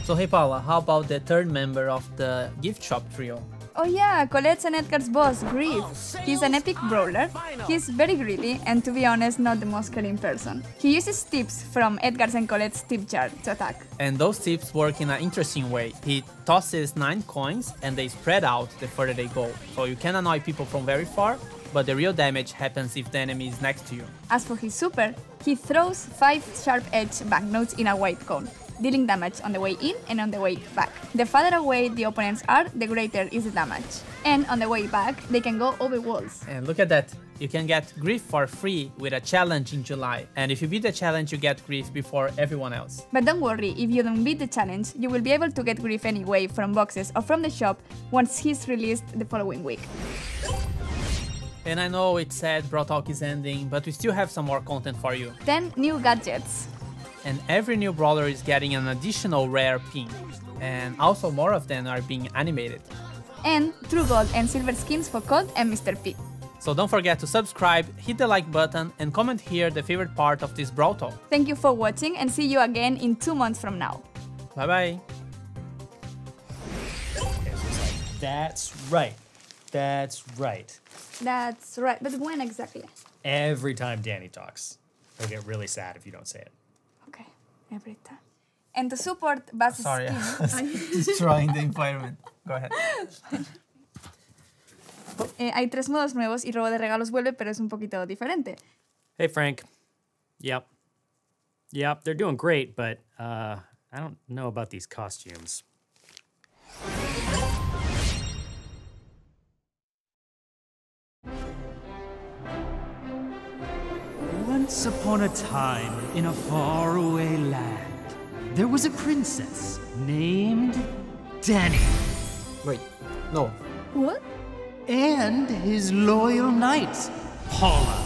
So hey Paula, how about the third member of the gift shop trio? Oh yeah, Colette's and Edgar's boss, Grief. He's an epic brawler. He's very greedy and, to be honest, not the most caring person. He uses tips from Edgar's and Colette's tip jar to attack. And those tips work in an interesting way. He tosses 9 coins and they spread out the further they go. So you can annoy people from very far, but the real damage happens if the enemy is next to you. As for his super, he throws 5 sharp-edged banknotes in a white cone, dealing damage on the way in and on the way back. The farther away the opponents are, the greater is the damage. And on the way back, they can go over walls. And look at that. You can get Grief for free with a challenge in July. And if you beat the challenge, you get Grief before everyone else. But don't worry, if you don't beat the challenge, you will be able to get Grief anyway from boxes or from the shop once he's released the following week. And I know it's sad Brawl Talk is ending, but we still have some more content for you. 10 new gadgets. And every new brawler is getting an additional rare pin. And also more of them are being animated. And True Gold and Silver skins for Colt and Mr. P. So don't forget to subscribe, hit the like button, and comment here the favorite part of this Brawl Talk. Thank you for watching, and see you again in 2 months from now. Bye bye. That's right. That's right. That's right, but when exactly? Every time Danny talks. He'll get really sad if you don't say it. Okay, every time. And to support Bass's Sorry, skin... I was destroying the environment. Go ahead. Hay 3 modos nuevos y robo de regalos vuelve, pero es un poquito diferente. Hey, Frank. Yep, they're doing great, but I don't know about these costumes. Once upon a time, in a faraway land, there was a princess named Danny. Wait, no. What? And his loyal knight, Paula.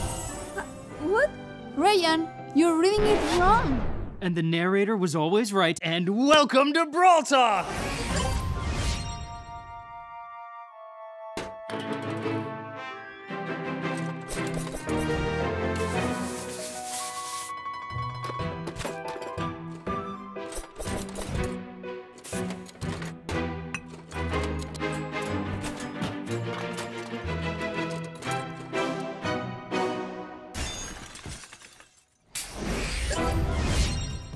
What? Ryan, you're reading it wrong. And the narrator was always right, and welcome to Brawl Talk!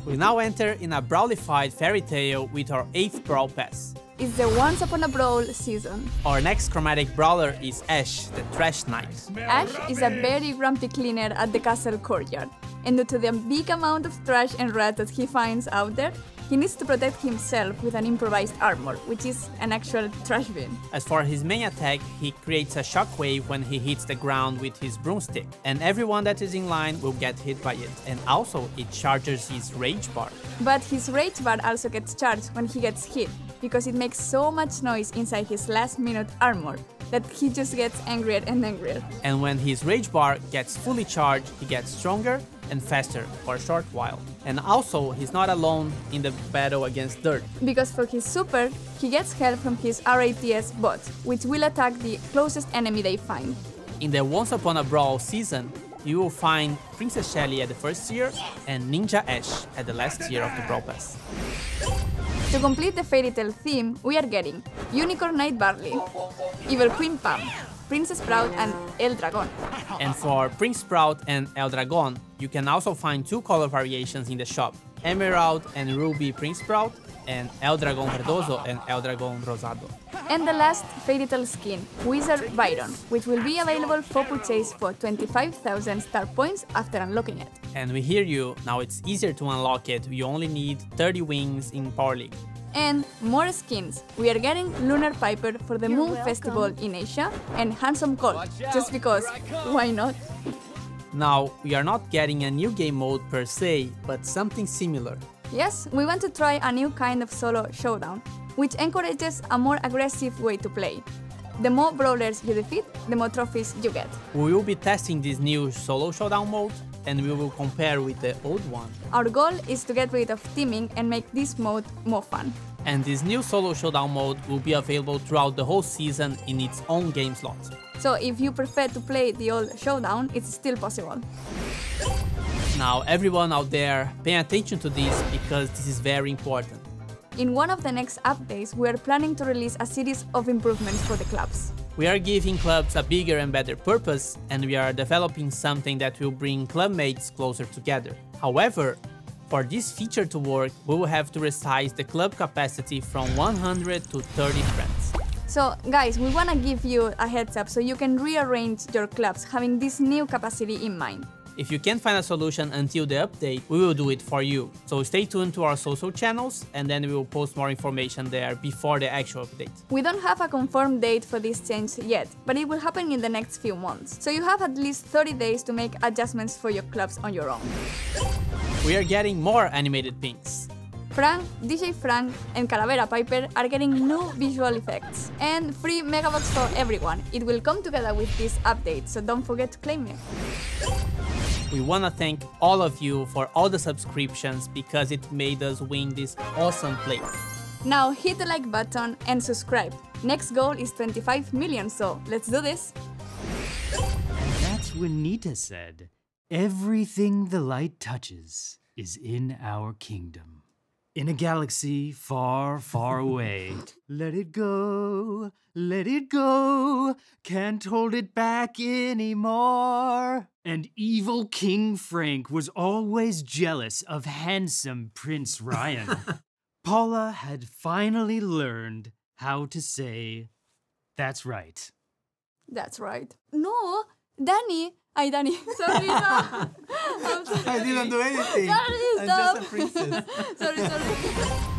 We now enter in a brawlified fairy tale with our 8th Brawl Pass. It's the Once Upon a Brawl season. Our next chromatic brawler is Ash, the Trash Knight. Ash is a very grumpy cleaner at the castle courtyard, and due to the big amount of trash and rat that he finds out there, he needs to protect himself with an improvised armor, which is an actual trash bin. As for his main attack, he creates a shockwave when he hits the ground with his broomstick, and everyone that is in line will get hit by it, and also it charges his rage bar. But his rage bar also gets charged when he gets hit, because it makes so much noise inside his last-minute armor that he just gets angrier and angrier. And when his rage bar gets fully charged, he gets stronger and faster for a short while. And also, he's not alone in the battle against Dirt. Because for his super, he gets help from his RATS bot, which will attack the closest enemy they find. In the Once Upon a Brawl season, you will find Princess Shelly at the first tier and Ninja Ash at the last tier of the Brawl Pass. To complete the fairy tale theme, we are getting Unicorn Knight Barley, Evil Queen Pam, Princess Sprout, and El Dragon. And for Prince Sprout and El Dragon, you can also find 2 color variations in the shop, Emerald and Ruby Prince Sprout, and El Dragon Verdoso and El Dragon Rosado. And the last fairy tale skin, Wizard Byron, which will be available for purchase for 25,000 star points after unlocking it. And we hear you, now it's easier to unlock it, you only need 30 wings in Power League. And more skins. We are getting Lunar Piper for the Moon Festival in Asia and Handsome Colt, just because, why not? Now, we are not getting a new game mode per se, but something similar. Yes, we want to try a new kind of solo showdown, which encourages a more aggressive way to play. The more brawlers you defeat, the more trophies you get. We will be testing this new solo showdown mode, and we will compare with the old one. Our goal is to get rid of teaming and make this mode more fun. And this new solo showdown mode will be available throughout the whole season in its own game slot. So if you prefer to play the old showdown, it's still possible. Now everyone out there, pay attention to this because this is very important. In one of the next updates, we are planning to release a series of improvements for the clubs. We are giving clubs a bigger and better purpose, and we are developing something that will bring club mates closer together. However, for this feature to work, we will have to resize the club capacity from 100 to 30 friends. So guys, we want to give you a heads up so you can rearrange your clubs having this new capacity in mind. If you can't find a solution until the update, we will do it for you. So stay tuned to our social channels and then we will post more information there before the actual update. We don't have a confirmed date for this change yet, but it will happen in the next few months. So you have at least 30 days to make adjustments for your clubs on your own. We are getting more animated pings. Frank, DJ Frank, and Calavera Piper are getting new visual effects and free Megabox for everyone. It will come together with this update, so don't forget to claim it. We want to thank all of you for all the subscriptions because it made us win this awesome play. Now hit the like button and subscribe. Next goal is 25 million, so let's do this. That's when Nita said, "Everything the light touches is in our kingdom. In a galaxy far, far away. Let it go, can't hold it back anymore." And evil King Frank was always jealous of handsome Prince Ryan. Paula had finally learned how to say, "That's right." That's right. No, Danny. Danny. Sorry, no. I'm sorry. I didn't do anything. Sorry, I'm stop. just a princess. Sorry.